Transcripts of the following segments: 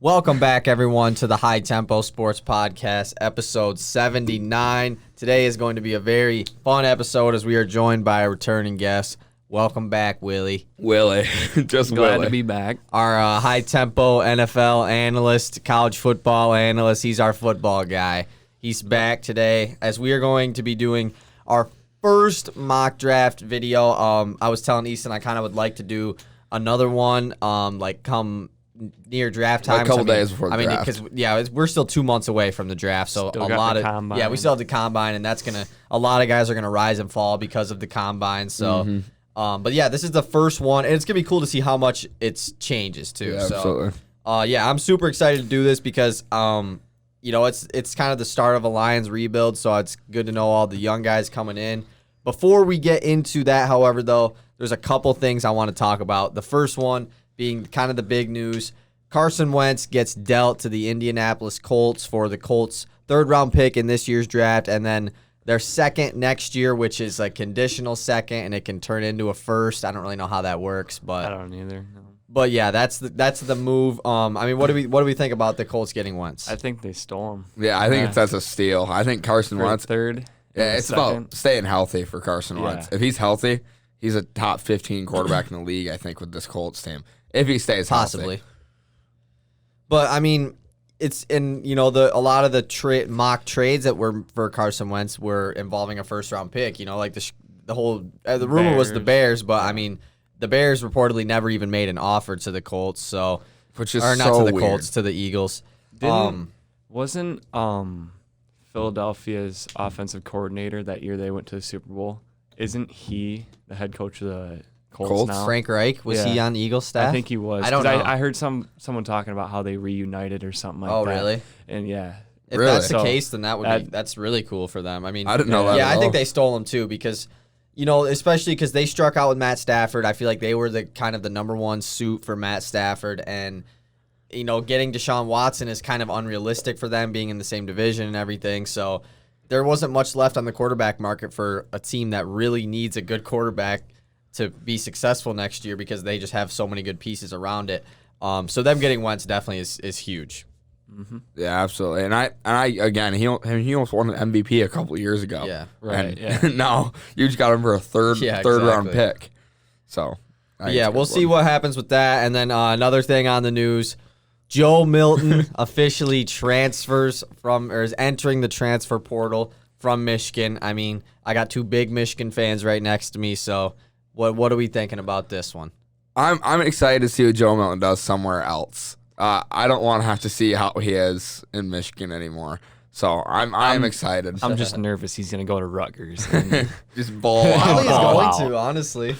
Welcome back, everyone, to the High Tempo Sports Podcast, episode 79. Today is going to be a very fun episode as we are joined by a returning guest. Welcome back, Willy. Willy. Just glad Willy. to be back. Our High Tempo NFL analyst, college football analyst. He's our football guy. He's back today as we are going to be doing our first mock draft video. I was telling Easton I kind of would like to do another one, come near draft time. Like a couple days before the draft. Because we're still 2 months away from the draft, so Still a got lot the of combine. we still have the combine, and that's a lot of guys are gonna rise and fall because of the combine. So, but yeah, this is the first one, and it's gonna be cool to see how much it changes too. Yeah, absolutely. I'm super excited to do this because it's kind of the start of a Lions rebuild, so it's good to know all the young guys coming in. Before we get into that, however, though, there's a couple things I want to talk about. The first one being kind of the big news. Carson Wentz gets dealt to the Indianapolis Colts for the Colts' third-round pick in this year's draft, and then their second next year, which is a conditional second, and it can turn into a first. I don't really know how that works, but I don't either. No. But yeah, that's the move. What do we think about the Colts getting Wentz? I think they stole him. Yeah, I think that's a steal. I think Carson For Wentz. third. Yeah, it's about staying healthy for Carson Wentz. If he's healthy, he's a top 15 quarterback in the league, I think, with this Colts team. If he stays Possibly. healthy. But I mean, it's in a lot of the mock trades that were for Carson Wentz were involving a first round pick. The rumor was the Bears, but I mean, the Bears reportedly never even made an offer to the Colts. So, which is or not so to the weird. Colts, to the Eagles. Wasn't Philadelphia's offensive coordinator that year they went to the Super Bowl? Isn't he the head coach of the Colts now? Frank Reich, was he on the Eagles staff? I think he was. I don't know. I heard someone talking about how they reunited or something like that. Oh, really? And yeah. If Really? that's the case, then that's really cool for them. I mean, I didn't know that. Yeah, at I think all. they stole him too because, especially because they struck out with Matt Stafford. I feel like they were the kind of the number one suit for Matt Stafford, and getting Deshaun Watson is kind of unrealistic for them, being in the same division and everything. So there wasn't much left on the quarterback market for a team that really needs a good quarterback to be successful next year because they just have so many good pieces around it. So them getting Wentz definitely is huge. Mm-hmm. Yeah, absolutely. And I again, he almost won an MVP a couple of years ago. Yeah, right. And now you just got him for a third round pick. So we'll see what happens with that. And then another thing on the news: Joe Milton officially is entering the transfer portal from Michigan. I mean, I got two big Michigan fans right next to me, so. What are we thinking about this one? I'm excited to see what Joe Milton does somewhere else. I don't want to have to see how he is in Michigan anymore. So I'm excited. I'm just nervous he's going to go to Rutgers. And just ball Probably out. he's going to, honestly.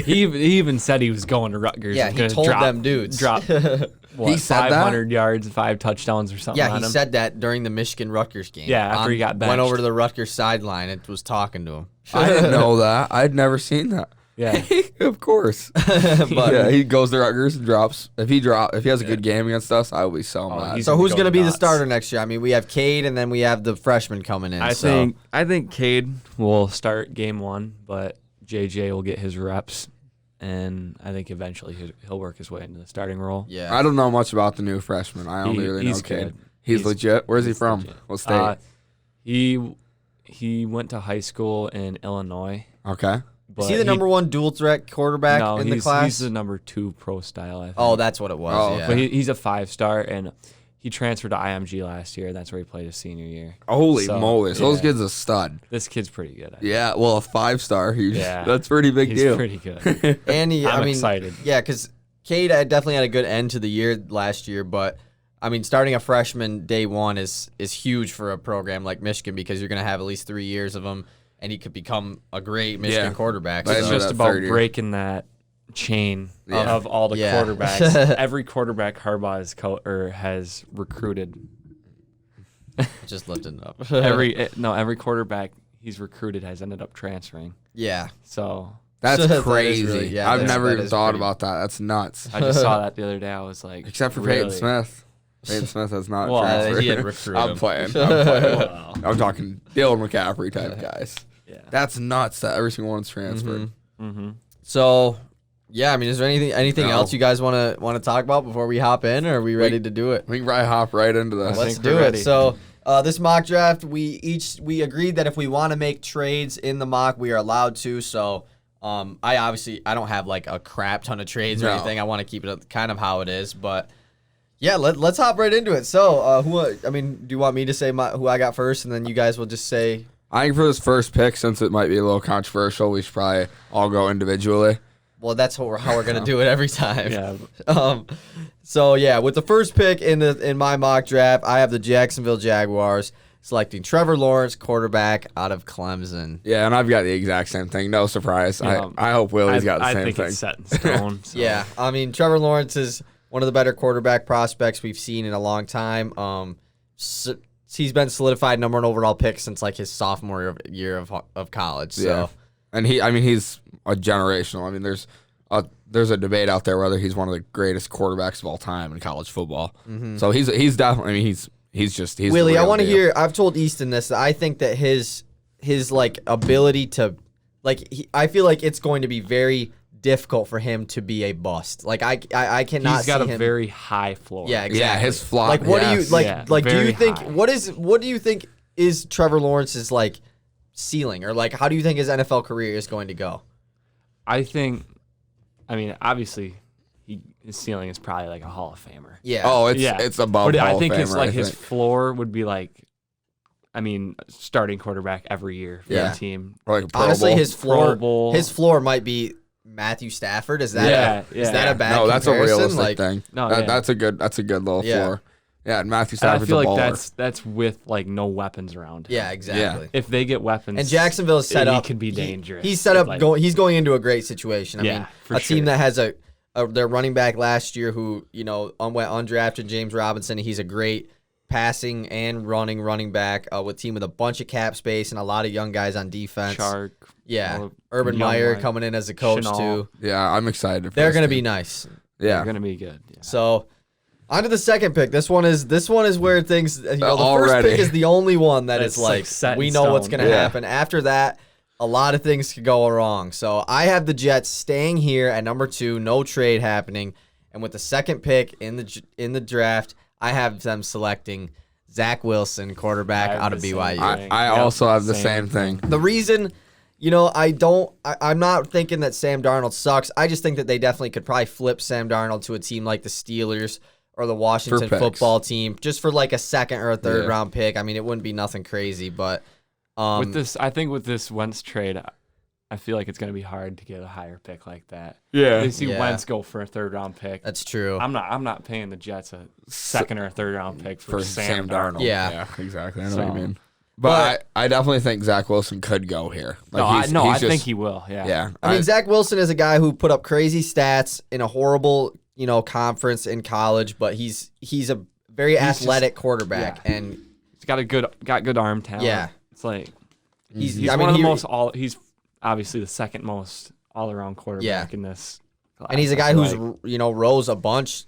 he even said he was going to Rutgers. Yeah, he told them dudes. Drop, He said 500 yards, 5 touchdowns or something. Yeah, he said that during the Michigan-Rutgers game. Yeah, after he got benched. Went over to the Rutgers sideline and was talking to him. I didn't know that. I'd never seen that. Yeah. Of course. But yeah, he goes to Rutgers and drops. If he has a good game against us, I will be so mad. he's so gonna who's go going to be the nuts. starter next year? I mean, we have Cade, and then we have the freshman coming in. I think Cade will start game 1, but JJ will get his reps, and I think eventually he'll work his way into the starting role. Yeah. I don't know much about the new freshman. I only really know he's Cade. good. He's legit. Where's he he's from? legit. What state? He went to high school in Illinois. Okay. Is he the number one dual threat quarterback in the class? He's the number 2 pro style, I think. Oh, that's what it was. Oh, yeah. But he's a 5-star, and he transferred to IMG last year. That's where he played his senior year. Holy So, moly. So those yeah. kid's a stud. This kid's pretty good. Yeah, well, a 5-star. Yeah. That's a pretty big He's deal. pretty good. And I'm excited. Yeah, because Cade definitely had a good end to the year last year, but I mean, starting a freshman day one is huge for a program like Michigan because you're going to have at least 3 years of him, and he could become a great Michigan quarterback. Right, It's so just that about third year. breaking that chain of all the Yeah. quarterbacks. Every quarterback Harbaugh has recruited. Just lifting it up. Every quarterback he's recruited has ended up transferring. Yeah. So That's That is crazy. really- yeah, I've that never is even thought pretty- about that. That's nuts. I just saw that the other day. I was like, Except for really? Peyton Smith. Peyton Smith has not Well, transferred. he didn't recruit I'm him. playing. Wow. I'm talking Dylan McCaffrey type guys. Yeah. That's nuts that every single one's transferred. Mm-hmm. So, Yeah, I mean, is there anything else you guys want to talk about before we hop in, or are we ready to do it? We can probably hop right into this. Let's do it. So this mock draft, we agreed that if we want to make trades in the mock, we are allowed to. So I don't have like a crap ton of trades or anything. I want to keep it kind of how it is, but yeah, let's hop right into it. So do you want me to say who I got first, and then you guys will just say? I think for this first pick, since it might be a little controversial, we should probably all go individually. Well, that's how we're gonna do it every time. Yeah. So yeah, with the first pick in my mock draft, I have the Jacksonville Jaguars selecting Trevor Lawrence, quarterback out of Clemson. Yeah, and I've got the exact same thing. No surprise. I hope Willy's got the same thing. I think it's set in stone. So. Yeah, I mean, Trevor Lawrence is one of the better quarterback prospects we've seen in a long time. He's been solidified number 1 overall pick since like his sophomore year of college. So. Yeah. And he's a generational. I mean, there's a debate out there whether he's one of the greatest quarterbacks of all time in college football. Mm-hmm. So he's definitely. I mean, he's Willy, I want to hear. I've told Easton this. That I think that his like ability to I feel like it's going to be very difficult for him to be a bust. Like I cannot. He's got see a very high floor. Yeah, exactly. Yeah, his floor. Like what do you like? Yeah, like do you think high. what do you think is Trevor Lawrence's like ceiling, or like how do you think his NFL career is going to go? I mean, obviously, his ceiling is probably like a Hall of Famer. Yeah. Oh, it's above. But Hall I think of Famer, it's like his floor would be like, I mean, starting quarterback every year for the team. Or like a Pro Honestly, Bowl. his floor might be Matthew Stafford. Is that is that a bad? No, that's a comparison? realistic thing. No, that's a good little floor. Yeah, and Matthew Stafford's and I feel a like baller. that's with like no weapons around him. Yeah, exactly. Yeah. If they get weapons, and Jacksonville is set up, he could be dangerous. He's set up. He's going into a great situation. I mean, a team that has their running back last year who went undrafted, James Robinson. He's a great passing and running back with a team with a bunch of cap space and a lot of young guys on defense. Shark. Yeah, Urban Meyer coming in as a coach too. Yeah, I'm excited. They're going to be nice. Yeah, they're going to be good. Yeah. So. On to the second pick. This one is where things. The first pick is the only one that is like we know what's going to happen. After that, a lot of things could go wrong. So I have the Jets staying here at number 2, no trade happening, and with the second pick in the draft, I have them selecting Zach Wilson, quarterback out of BYU. I also have the same thing. The reason. I'm not thinking that Sam Darnold sucks. I just think that they definitely could probably flip Sam Darnold to a team like the Steelers or the Washington football team just for like a second or a third round pick. I mean, it wouldn't be nothing crazy, but with this Wentz trade, I feel like it's going to be hard to get a higher pick like that. Yeah. They see Wentz go for a third round pick. That's true. I'm not paying the Jets a second or a third round pick for Sam Darnold. Yeah, exactly. I know what you mean. But I definitely think Zach Wilson could go here. Like I think he will. Yeah. Yeah. I mean, Zach Wilson is a guy who put up crazy stats in a horrible, conference in college, but he's a very athletic quarterback, and he's got good arm talent. Yeah, it's like he's one of the most He's obviously the second most all around quarterback in this class. And he's a guy who's rose a bunch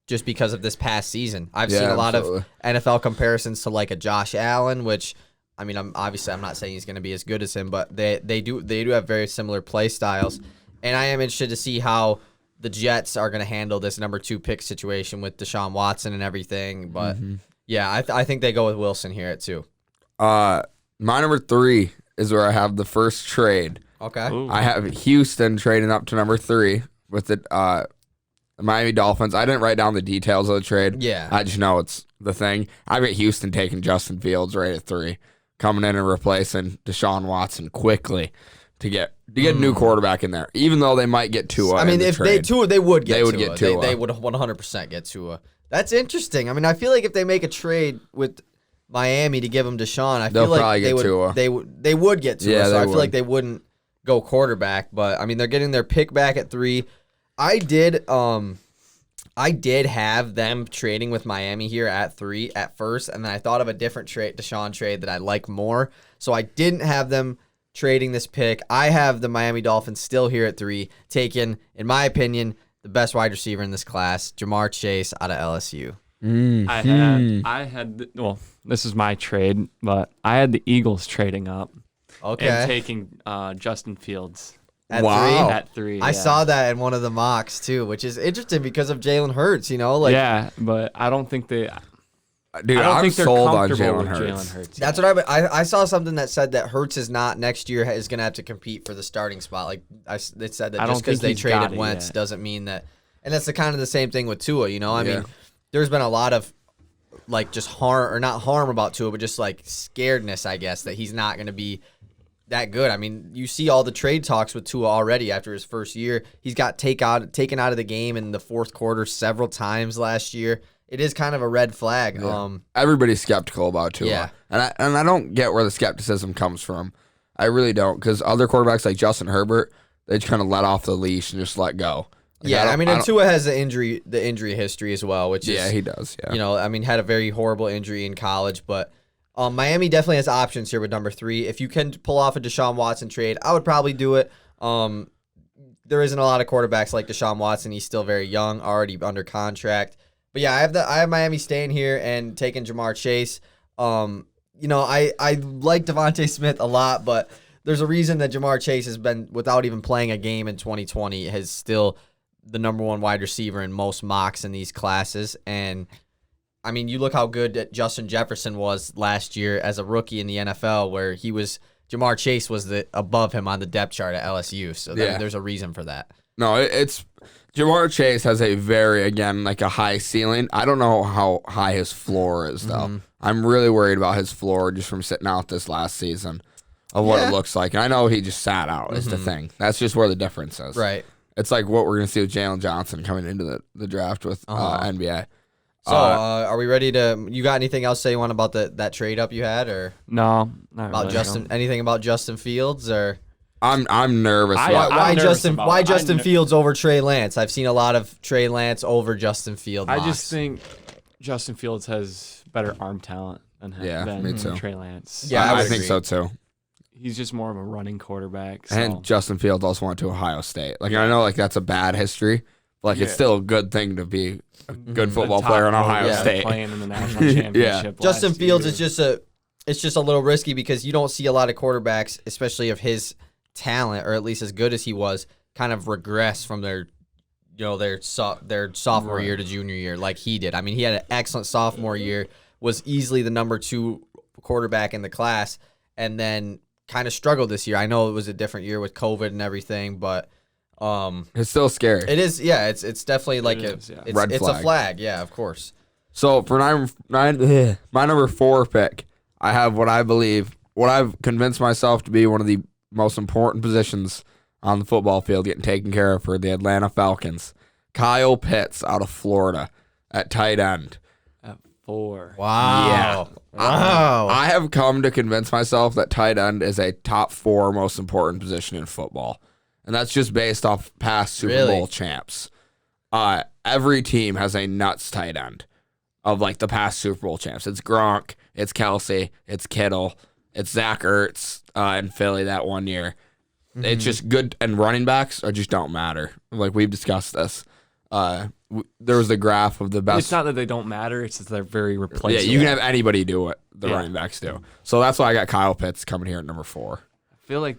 just because of this past season. I've seen a lot of NFL comparisons to like a Josh Allen, which I mean, I'm not saying he's going to be as good as him, but they do have very similar play styles, and I am interested to see how the Jets are going to handle this number 2 pick situation with Deshaun Watson and everything. But yeah, I think they go with Wilson here at 2. My number 3 is where I have the first trade. Okay. Ooh. I have Houston trading up to number 3 with the Miami Dolphins. I didn't write down the details of the trade. Yeah. I just know it's the thing. I got Houston taking Justin Fields right at 3, coming in and replacing Deshaun Watson quickly to get a new quarterback in there, even though they might get Tua. I mean, if trade. they would get Tua. They would 100% get Tua. That's interesting. I mean, I feel like if they make a trade with Miami to give him Deshaun, I feel like they would get Tua. Yeah, so I feel like they wouldn't go quarterback. But I mean, they're getting their pick back at 3. I did have them trading with Miami here at 3 at first, and then I thought of a different Deshaun trade that I like more. So I didn't have them trading this pick. I have the Miami Dolphins still here at 3, taking, in my opinion, the best wide receiver in this class, Jamar Chase out of LSU. This is my trade, but I had the Eagles trading up Okay. and taking Justin Fields At Wow. 3? At 3. I yeah. saw that in one of the mocks too, which is interesting because of Jalen Hurts. Like yeah, but I don't think Dude, I don't I'm think they're sold on comfortable Jalen with Hurts. Jalen Hurts. that's yet. what I saw something that said that Hurts is not next year is going to have to compete for the starting spot. Like it said that I just don't because think they he's traded got it Wentz yet. doesn't mean that. And that's the kind of the same thing with Tua. I Yeah. mean, there's been a lot of just harm or not harm about Tua, but just like scaredness, I guess, that he's not going to be that good. I mean, you see all the trade talks with Tua already after his first year. He's got taken out of the game in the fourth quarter several times last year. It is kind of a red flag. Yeah. Everybody's skeptical about Tua. Yeah. And I don't get where the skepticism comes from. I really don't, because other quarterbacks like Justin Herbert, they just kind of let off the leash and just let go. Like, I mean, and don't- Tua has the injury history as well, which yeah, is he does. Yeah. I mean, had a very horrible injury in college, but Miami definitely has options here with number 3. If you can pull off a Deshaun Watson trade, I would probably do it. There isn't a lot of quarterbacks like Deshaun Watson. He's still very young, already under contract. But yeah, I have Miami staying here and taking Jamar Chase. I like Devontae Smith a lot, but there's a reason that Jamar Chase has been, without even playing a game in 2020, has still the number 1 wide receiver in most mocks in these classes. And I mean, you look how good Justin Jefferson was last year as a rookie in the NFL, where Jamar Chase was above him on the depth chart at LSU. So there's a reason for that. No, it's Jamar Chase has a very, again, like a high ceiling. I don't know how high his floor is, though. Mm-hmm. I'm really worried about his floor just from sitting out this last season of what it looks like. And I know he just sat out is the thing. That's just where the difference is. Right. It's like what we're going to see with Jalen Johnson coming into the draft with NBA. So are we ready to? You got anything else to say you want about that trade up you had, or No, not about really, Justin? Anything about Justin Fields, or I'm nervous. I- about- why I'm nervous Justin? about Why it. Justin Fields over Trey Lance? I've seen a lot of Trey Lance over Justin Fields. I just think Justin Fields has better arm talent than him. Yeah, than me too. Trey Lance. Yeah, I would think agree. so too. He's just more of a running quarterback. So. And Justin Fields also went to Ohio State. Like, I know, like, that's a bad history, but like, it's still a good thing to be a good football The top player in Ohio quarterback State. playing in the national championship. Justin last Fields year. it's just a little risky because you don't see a lot of quarterbacks, especially of his talent, or at least as good as he was, kind of regress from their sophomore year to junior year like he did. I mean, he had an excellent sophomore year, was easily the number 2 quarterback in the class, and then kind of struggled this year. I know it was a different year with COVID and everything, but It's still scary. it is. Yeah, it's definitely like is, yeah. it's, Red it's flag. a flag. Yeah, of course. So for my number 4 pick, I have what I've convinced myself to be one of the most important positions on the football field getting taken care of for the Atlanta Falcons. Kyle Pitts out of Florida at tight end. at 4. Wow. Wow. I have come to convince myself that tight end is a top 4 most important position in football. And that's just based off past Super Really? Bowl champs. Every team has a nuts tight end of like the past Super Bowl champs. It's Gronk, it's Kelsey, it's Kittle, it's Zach Ertz in Philly that one year. It's just good, and running backs just don't matter. Like, we've discussed this. There was the graph of the best. It's not that they don't matter. It's that they're very replaceable. Yeah, you can have anybody do what the running backs do. So that's why I got Kyle Pitts coming here at number 4. I feel like,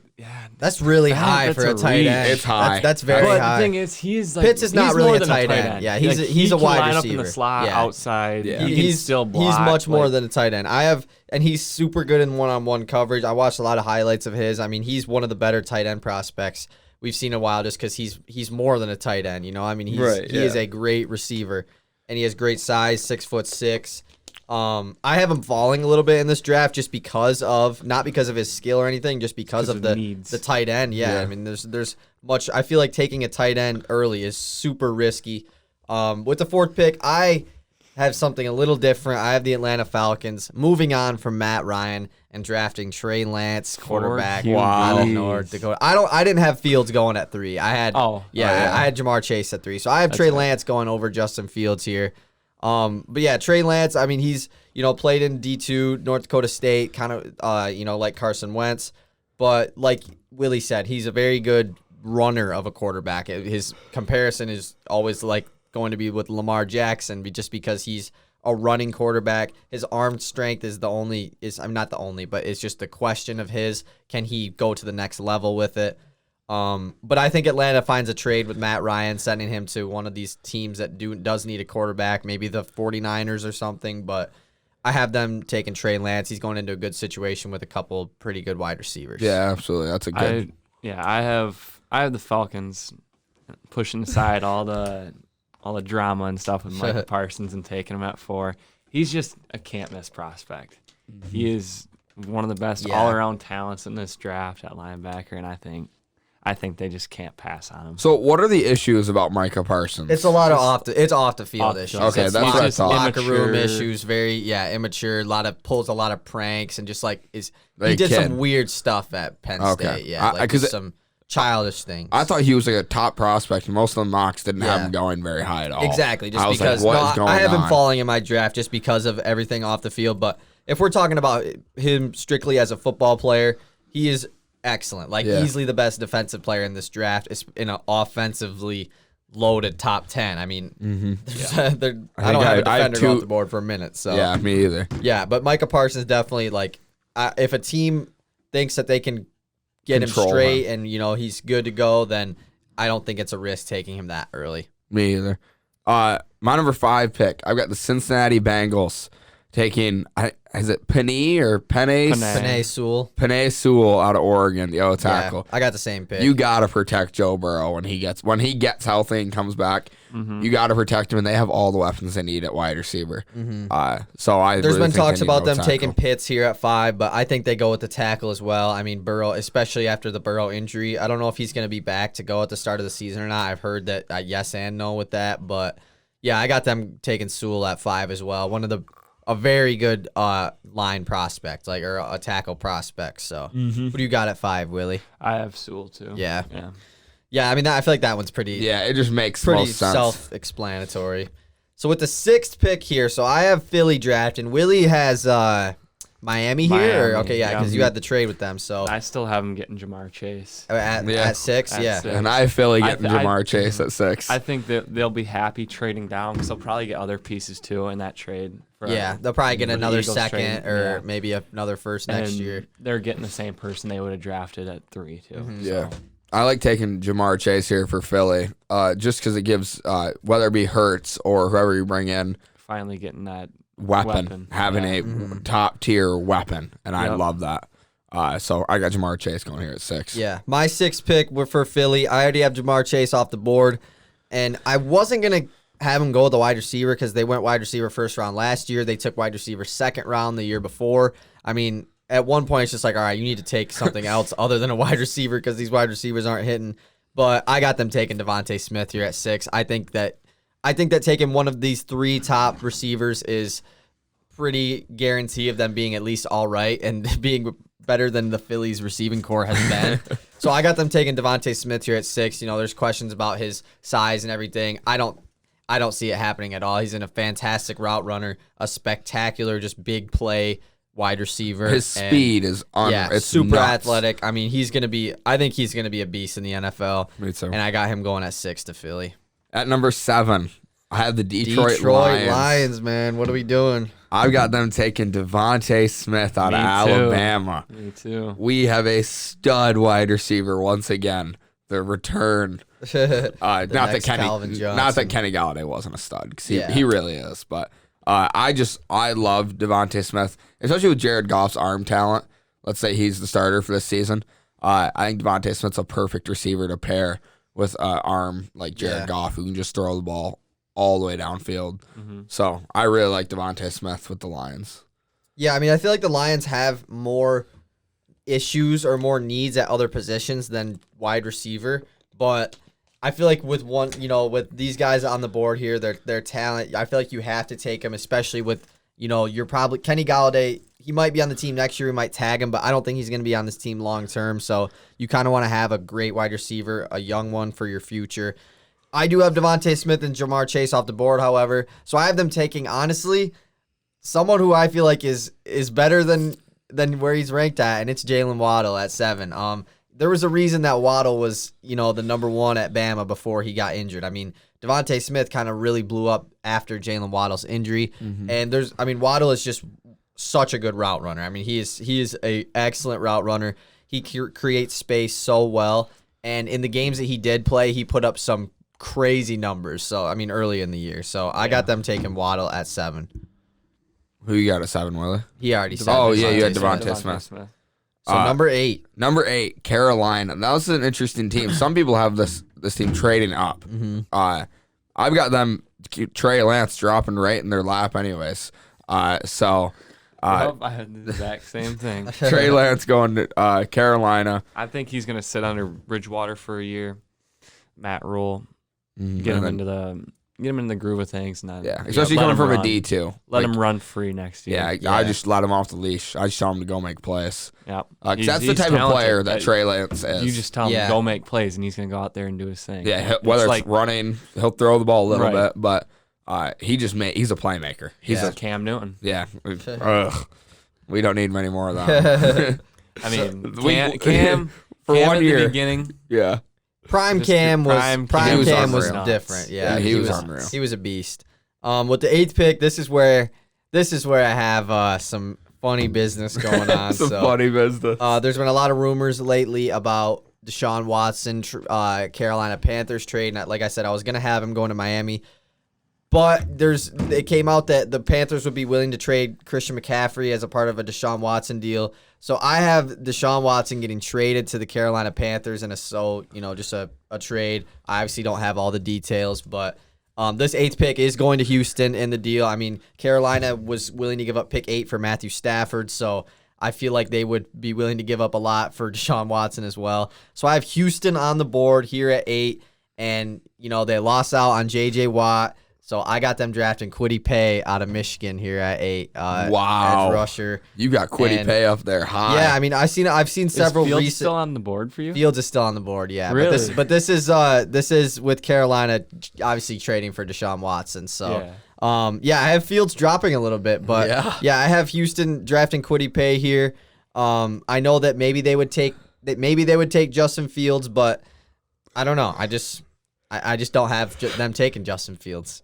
That's really I think high that's for a a tight reach. end. It's high. That's very but high. the thing is, he's like Pitts is not he's really more a than tight end. Yeah, he's Like, he's a he can wide line receiver. up in the slot, Yeah. outside. Yeah. He can still block. He's much more like- than a tight end. And he's super good in one-on-one coverage. I watched a lot of highlights of his. I mean, he's one of the better tight end prospects we've seen in a while, just because he's more than a tight end. I mean, he is a great receiver, and he has great size, 6'6". I have him falling a little bit in this draft just not because of his skill or anything, just because of the needs. the tight end. Yeah, I mean, there's much. I feel like taking a tight end early is super risky. With the 4th pick, I have something a little different. I have the Atlanta Falcons moving on from Matt Ryan and drafting Trey Lance, quarterback out of QBs. North Dakota. I didn't have Fields going at 3. I had I had Jamar Chase at 3. So I have Trey Lance going over Justin Fields here. But yeah, Trey Lance, I mean, he's, played in D2, North Dakota State, kind of, like Carson Wentz. But like Willy said, he's a very good runner of a quarterback. His comparison is always like going to be with Lamar Jackson, just because he's a running quarterback. His arm strength is I'm not the only, but it's just the question of can he go to the next level with it? But I think Atlanta finds a trade with Matt Ryan, sending him to one of these teams that does need a quarterback, maybe the 49ers or something. But I have them taking Trey Lance. He's going into a good situation with a couple pretty good wide receivers. Yeah, absolutely. That's a good. I have the Falcons pushing aside all the drama and stuff with Micah Parsons and taking him at 4. He's just a can't miss prospect. Mm-hmm. He is one of the best all around talents in this draft at linebacker, and I think they just can't pass on him. So, what are the issues about Micah Parsons? It's a lot of off the field issues. Okay, it's that's what I thought. Locker room issues, very immature. Pulls a lot of pranks and just he did some weird stuff at Penn State. Yeah, some childish things. I thought he was like a top prospect, and most of the mocks didn't have him going very high at all. Exactly, just because I have him falling in my draft just because of everything off the field. But if we're talking about him strictly as a football player, he is excellent. Easily the best defensive player in this draft is in an offensively loaded top 10. I mean, I don't have a defender go off the board for a minute. So yeah, me either. Yeah, but Micah Parsons definitely if a team thinks that they can get him straight and he's good to go, then I don't think it's a risk taking him that early. Me either. My number 5 pick, I've got the Cincinnati Bengals taking, is it Penei or Penei Sewell. Penei Sewell out of Oregon, the O tackle. Yeah, I got the same pick. You got to protect Joe Burrow when he gets healthy and comes back. Mm-hmm. You got to protect him, and they have all the weapons they need at wide receiver. Mm-hmm. There's been talks about them taking Pitts here at 5, but I think they go with the tackle as well. I mean, Burrow, especially after the Burrow injury, I don't know if he's going to be back to go at the start of the season or not. I've heard that yes and no with that, but yeah, I got them taking Sewell at 5 as well. A very good line prospect, or a tackle prospect. So, What do you got at 5, Willie? I have Sewell too. Yeah. I mean, I feel like that one's pretty. Yeah, it just makes pretty most sense. Self-explanatory. So with the 6th pick here, so I have Philly drafted, and Willie has Miami here. Okay, because you had the trade with them. So I still have him getting Jamar Chase at 6. Yeah, 6. And I have Philly getting Jamar Chase at 6. I think that they'll be happy trading down because they'll probably get other pieces too in that trade. They'll probably get another second or maybe another first next year. They're getting the same person they would have drafted at 3 too. Mm-hmm. Yeah. I like taking Jamar Chase here for Philly, just because it gives, whether it be Hurts or whoever you bring in, finally getting that weapon. Having a top tier weapon, and I love that. So I got Jamar Chase going here at 6. Yeah, my 6th pick for Philly. I already have Jamar Chase off the board, and I wasn't gonna have him go with the wide receiver because they went wide receiver first round last year. They took wide receiver second round the year before. I mean, at one point it's just all right, you need to take something else other than a wide receiver because these wide receivers aren't hitting. But I got them taking Devontae Smith here at 6. I think that taking one of these 3 top receivers is pretty guarantee of them being at least all right and being better than the Phillies receiving core has been. So I got them taking Devontae Smith here at 6. There's questions about his size and everything. I don't see it happening at all. He's in a fantastic route runner, a spectacular, just big play wide receiver. His speed is it's super athletic. I mean, I think he's gonna be a beast in the NFL. Me too. And I got him going at 6 to Philly. At number 7, I have the Detroit Lions. Man. What are we doing? I've got them taking Devontae Smith out of Alabama. Me too. We have a stud wide receiver once again. The return. Not that Kenny Galladay wasn't a stud, because he really is. But I love Devontae Smith, especially with Jared Goff's arm talent. Let's say he's the starter for this season. I think Devontae Smith's a perfect receiver to pair with arm like Jared Goff, who can just throw the ball all the way downfield. Mm-hmm. So I really like Devontae Smith with the Lions. Yeah, I mean, I feel like the Lions have more issues or more needs at other positions than wide receiver, but I feel like with with these guys on the board here, their talent, I feel like you have to take them, especially with, you're probably Kenny Galladay. He might be on the team next year. We might tag him, but I don't think he's going to be on this team long term. So you kind of want to have a great wide receiver, a young one for your future. I do have Devontae Smith and Jamar Chase off the board, however. So I have them taking, honestly, someone who I feel like is better than where he's ranked at, and it's Jalen Waddle at 7. There was a reason that Waddle was, the number 1 at Bama before he got injured. I mean, Devontae Smith kind of really blew up after Jalen Waddle's injury. Mm-hmm. And Waddle is just such a good route runner. I mean, he is a excellent route runner. He creates space so well. And in the games that he did play, he put up some crazy numbers. So, I mean, early in the year. So, I got them taking Waddle at 7. Who you got at 7, Willie? He already said Oh, it. yeah, you had Devontae Devontae Smith. So, number 8. Number 8, Carolina. That was an interesting team. Some people have this team trading up. Mm-hmm. I've got them Trey Lance dropping right in their lap anyways. I had the exact same thing. Trey Lance going to Carolina. I think he's going to sit under Bridgewater for a year. Matt Rule. Get him into the groove of things. And then, Especially coming from a D2. Let him run free next year. Yeah, I just let him off the leash. I just tell him to go make plays. Yep. That's the type of player that Trey Lance is. You just tell him to go make plays, and he's going to go out there and do his thing. Yeah, whether it's running, he'll throw the ball a little Right. bit, but he's a playmaker. He's a Cam Newton. Yeah. Ugh. We don't need many more of that. I mean, Cam for Cam 1 at year. the beginning. Yeah. Prime Cam was unreal. different. Yeah, he was unreal. He was a beast. With the 8th pick, this is where I have some funny business going on. Funny business. There's been a lot of rumors lately about Deshaun Watson, Carolina Panthers trade. And like I said, I was gonna have him going to Miami, but it came out that the Panthers would be willing to trade Christian McCaffrey as a part of a Deshaun Watson deal. So I have Deshaun Watson getting traded to the Carolina Panthers, and just a trade. I obviously don't have all the details, but this 8th pick is going to Houston in the deal. I mean, Carolina was willing to give up pick 8 for Matthew Stafford, so I feel like they would be willing to give up a lot for Deshaun Watson as well. So I have Houston on the board here at 8, and they lost out on J.J. Watt. So I got them drafting Kwity Paye out of Michigan here at 8. Wow, edge rusher. You got Kwity Paye up there high. Yeah, I mean, I've seen several Is Fields recent. still on the board for you? Fields is still on the board, yeah. Really? But this is with Carolina obviously trading for Deshaun Watson. So I have Fields dropping a little bit, but I have Houston drafting Kwity Paye here. I know that maybe they would take Justin Fields, but I don't know. I just don't have them taking Justin Fields.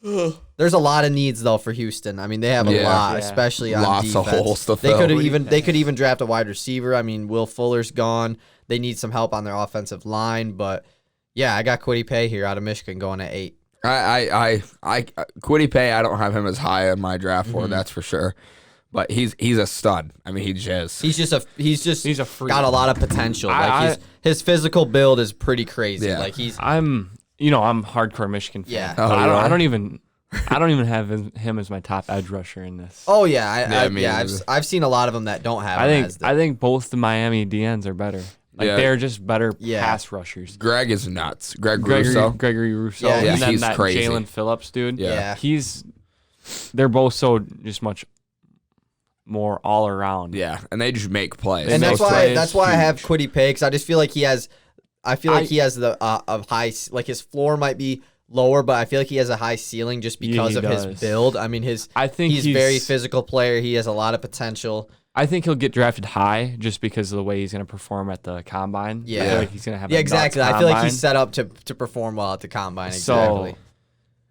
There's a lot of needs though for Houston. I mean, they have a lot, especially on lots defense. of holes to They fill. they could even draft a wide receiver. I mean, Will Fuller's gone. They need some help on their offensive line, but yeah, I got Kwity Paye here out of Michigan going at 8. I Kwity Paye, I don't have him as high in my draft board, that's for sure. But he's a stud. I mean, he's a freak. Got a lot of potential. His physical build is pretty crazy. Yeah. I'm hardcore Michigan fan. Yeah. But I don't even have him as my top edge rusher in this. Oh yeah, I've seen a lot of them that don't have. I think both the Miami DNs are better. They're just better pass rushers. Greg is nuts. Gregory Rousseau. Yeah, and then he's that crazy. Jalen Phillips dude. Yeah. They're both so just much more all around. Yeah, and they just make plays. And that's why I have huge. Kwity Paye, because I just feel like he has. I feel like he has the a high, like his floor might be lower, but I feel like he has a high ceiling just because of his build. I mean, he's very physical player. He has a lot of potential. I think he'll get drafted high just because of the way he's going to perform at the combine. Yeah. I feel like he's going to have exactly. I feel like he's set. set up to perform well at the combine. Exactly. So,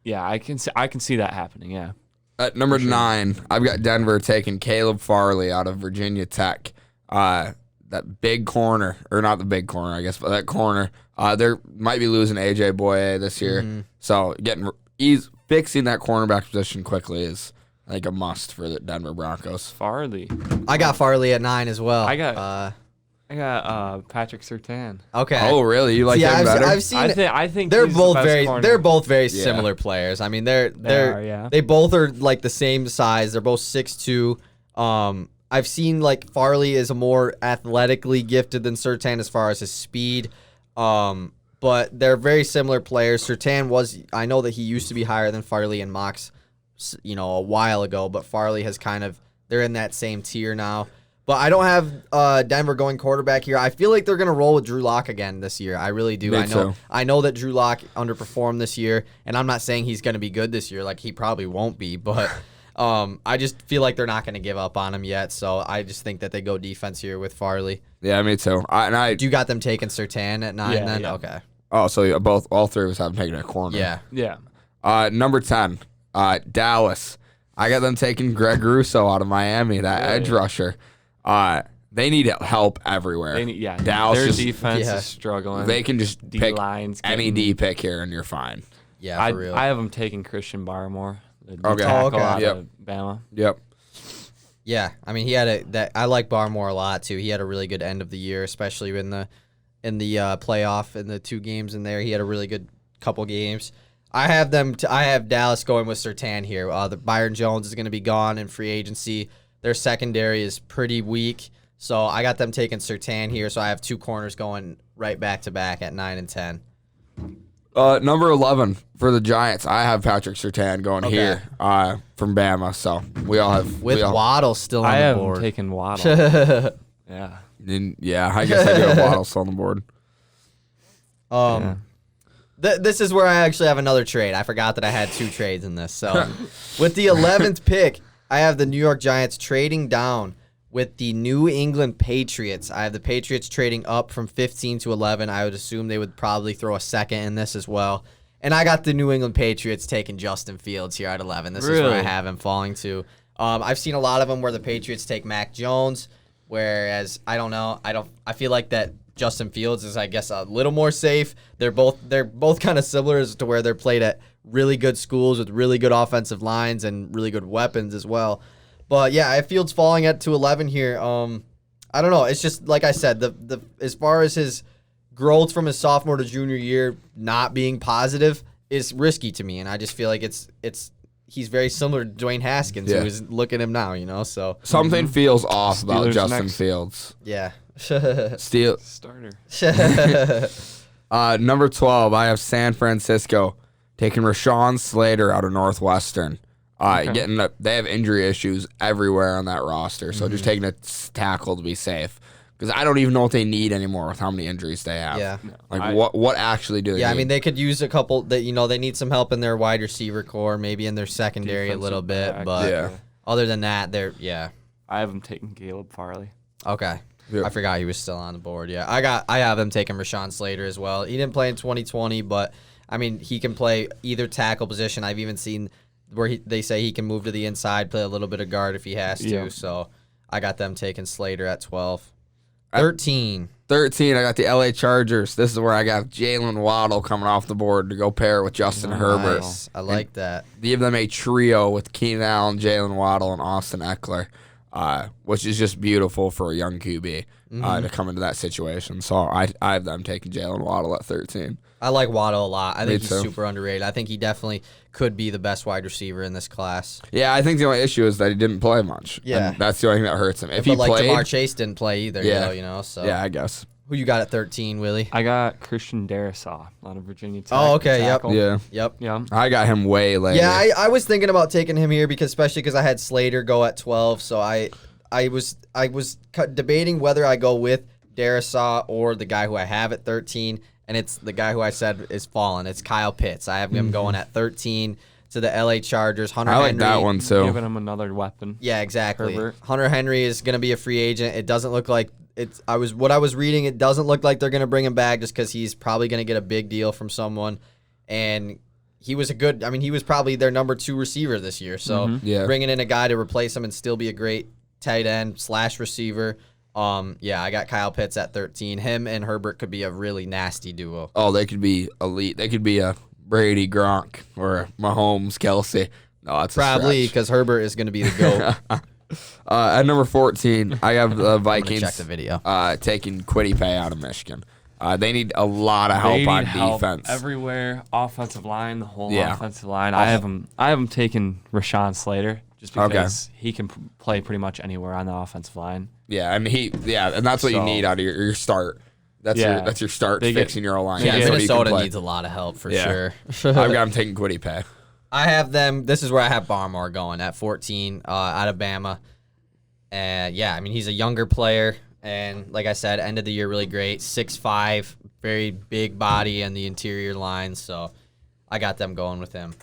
yeah, I can see that happening. Yeah. At number 9, I've got Denver taking Caleb Farley out of Virginia Tech. That big corner, or not the big corner, I guess, but that corner. They might be losing AJ Boye this year, so fixing that cornerback position quickly is like a must for the Denver Broncos. Farley. I got Farley at 9 as well. I got Patrick Surtain. Okay. Oh, really? You like him better? I've seen. I think they're he's both the best corner. they're both very similar players. I mean, they both are like the same size. They're both 6'2". I've seen like Farley is a more athletically gifted than Surtain as far as his speed. But they're very similar players. Surtain I know that he used to be higher than Farley in mocks, a while ago, but Farley has they're in that same tier now. But I don't have Denver going quarterback here. I feel like they're going to roll with Drew Lock again this year. I really do. I know that Drew Lock underperformed this year, and I'm not saying he's going to be good this year. Like, he probably won't be, but I just feel like they're not going to give up on him yet. So I just think that they go defense here with Farley. Yeah, me too. You got them taking Surtain at 9 then? Yeah. Okay. Oh, so all three of us have them taking a corner. Yeah. Yeah. Number 10, Dallas. I got them taking Greg Rousseau out of Miami, that edge rusher. they need help everywhere. Dallas their just, defense is struggling. They can just pick D-lines any D pick here and you're fine. Yeah, for real. I have them taking Christian Barmore, the Okay. tackle out Yep. of Bama. Yep. Yeah, I mean he had I like Barmore a lot too. He had a really good end of the year, especially in the playoff in the 2 games in there. He had a really good couple games. I have Dallas going with Surtain here. The Byron Jones is going to be gone in free agency. Their secondary is pretty weak, so I got them taking Surtain here. So I have 2 corners going right back to back at 9 and 10. Number 11 for the Giants. I have Patrick Surtain going here from Bama. So we all have Waddle still on I the have board. them taking Waddle. Yeah. Yeah, I guess I do have Waddle still on the board. This is where I actually have another trade. I forgot that I had 2 trades in this. So with the 11th pick, I have the New York Giants trading down with the New England Patriots. I have the Patriots trading up from 15 to 11. I would assume they would probably throw a second in this as well. And I got the New England Patriots taking Justin Fields here at 11. This is where I have him falling to. I've seen a lot of them where the Patriots take Mac Jones, whereas I don't know. I feel like that Justin Fields is, I guess, a little more safe. They're both kind of similar as to where they're played at really good schools with really good offensive lines and really good weapons as well. But yeah, I have Fields falling to 11 here. I don't know. It's just like I said, the as far as his growth from his sophomore to junior year not being positive is risky to me, and I just feel like he's very similar to Dwayne Haskins, who is looking at him now, So something feels off about Steelers Justin next. Fields. Yeah. Starter. Number 12, I have San Francisco taking Rashawn Slater out of Northwestern. They have injury issues everywhere on that roster, so just taking a tackle to be safe. Because I don't even know what they need anymore with how many injuries they have. Yeah. What actually do they need? I mean, they could use a couple that, they need some help in their wide receiver core, maybe in their secondary a little bit. Defensive But Yeah. other than that, I have them taking Caleb Farley. Okay. Yep. I forgot he was still on the board. Yeah. I have him taking Rashawn Slater as well. He didn't play in 2020, but I mean, he can play either tackle position. I've even seen where they say he can move to the inside, play a little bit of guard if he has to. Yeah. So I got them taking Slater at 12. 13. 13, I got the LA Chargers. This is where I got Jalen Waddle coming off the board to go pair with Justin Herbert. Nice. I like that. Give them a trio with Keenan Allen, Jalen Waddle, and Austin Eckler, which is just beautiful for a young QB to come into that situation. So I have them taking Jalen Waddle at 13. I like Waddle a lot. I think he's too. super underrated. I think he definitely could be the best wide receiver in this class. Yeah, I think the only issue is that he didn't play much. Yeah. And that's the only thing that hurts him. If But he like played, Jamar Chase didn't play either, So yeah, I guess. who you got at 13, Willie? I got Christian Darrisaw out of Virginia Tech. Oh, okay, yep. tackle. Yeah. Yep. Yeah. I got him way later. Yeah, I was thinking about taking him here especially because I had Slater go at 12, so I was debating whether I go with Darrisaw or the guy who I have at 13, and it's the guy who I said is fallen. It's Kyle Pitts. I have him going at 13 to the LA Chargers. Hunter I like Henry, that one too. Giving him another weapon. Yeah, exactly. Herbert. Hunter Henry is going to be a free agent. It doesn't look like what I was reading, it doesn't look like they're going to bring him back just because he's probably going to get a big deal from someone. And he was he was probably their number 2 receiver this year. So Yeah. bringing in a guy to replace him and still be a great tight end / receiver. I got Kyle Pitts at 13. Him and Herbert could be a really nasty duo. Oh, they could be elite. They could be a Brady, Gronk, or a Mahomes, Kelsey. No, that's Probably because Herbert is going to be the GOAT. At number 14, I have the Vikings check the video. taking Kwity Paye out of Michigan. They need a lot of help on defense. Everywhere, offensive line, the whole Yeah. offensive line. I have them taking Rashawn Slater just because he can play pretty much anywhere on the offensive line. Yeah, I mean and that's what you So- need out of your start. That's your start They get- fixing your line. Yeah, Yeah, so Minnesota needs a lot of help for Yeah. sure. I've got him taking Kwity Paye. I have them. This is where I have Barmore going at 14 out of Bama. He's a younger player. And like I said, end of the year really great. 6'5", very big body and the interior line. So I got them going with him.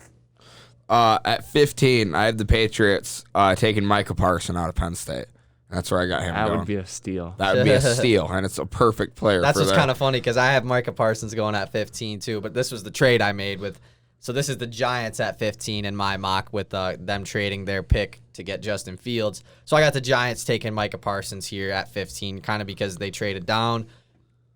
At 15, I have the Patriots taking Micah Parsons out of Penn State. That's where I got him That going. would be a steal. That would be a steal, and it's a perfect player That's for what's them. kind of funny because I have Micah Parsons going at 15 too. But this was the trade I made with So this is the Giants at 15 in my mock with them trading their pick to get Justin Fields. So I got the Giants taking Micah Parsons here at 15, kind of because they traded down,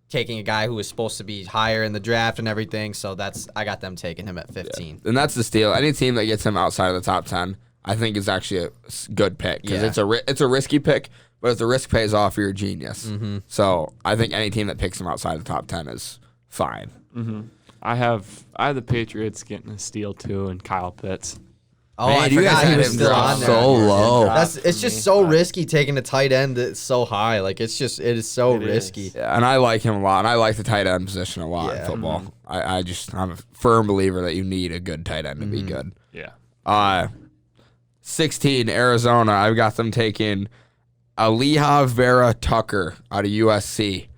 taking a guy who was supposed to be higher in the draft and everything. So I got them taking him at 15. And that's the steal. Any team that gets him outside of the top 10, I think is actually a good pick because it's a risky pick, but if the risk pays off, you're a genius. Mm-hmm. So I think any team that picks him outside of the top 10 is fine. Mm-hmm. I have the Patriots getting a steal too, and Kyle Pitts. Oh, Man, I you guys forgot he had was him still drop on there. so low. It's just so risky taking a tight end that's so high. Like it is so risky. Yeah, and I like him a lot, and I like the tight end position a lot in Yeah. football. I'm a firm believer that you need a good tight end to be good. Yeah. 16, Arizona. I've got them taking Aleha Vera Tucker out of USC.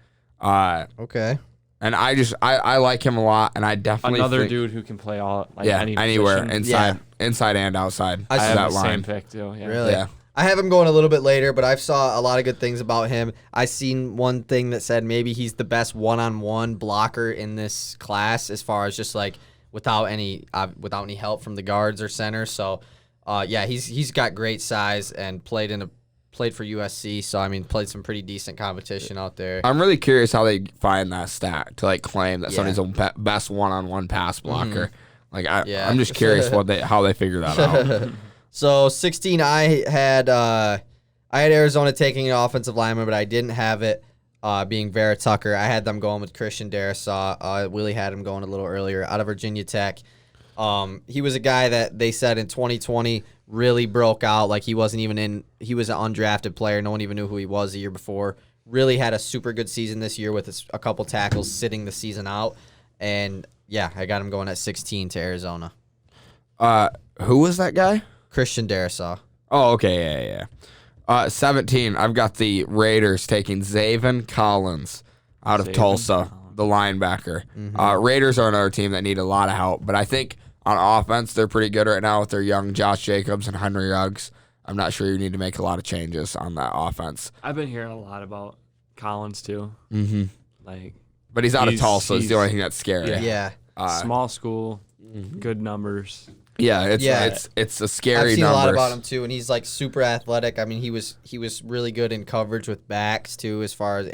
Okay. And I like him a lot, and I definitely Another think, dude who can play all anywhere position. inside and outside. I I have that the line. same pick too. Yeah. Really? Yeah. I have him going a little bit later, but I've saw a lot of good things about him. I seen one thing that said maybe he's the best one-on-one blocker in this class, as far as just like without any help from the guards or center. So, he's got great size and played for USC. So I mean, played some pretty decent competition out there. I'm really curious how they find that stat to like claim that somebody's a best one-on-one pass blocker. Like I'm just curious how they figure that out. So 16, I had Arizona taking an offensive lineman, but I didn't have it being Vera Tucker. I had them going with Christian Darrisaw. Willie had him going a little earlier out of Virginia Tech. He was a guy that they said in 2020 really broke out. Like he was an undrafted player. No one even knew who he was the year before. Really had a super good season this year with a couple tackles sitting the season out. And yeah, I got him going at 16 to Arizona. Who was that guy? Christian Darrisaw. Oh, okay, yeah. 17, I've got the Raiders taking Zaven Collins out of Tulsa, the linebacker. Raiders are another team that need a lot of help, but I think on offense they're pretty good right now with their young Josh Jacobs and Henry Ruggs. I'm not sure you need to make a lot of changes on that offense. I've been hearing a lot about Collins too. Mm-hmm. But he's out of Tulsa. It's the only thing that's scary. Yeah. Small school, good numbers. Yeah, it's a scary I've seen numbers. a lot about him too, and he's like super athletic. I mean, he was really good in coverage with backs too, as far as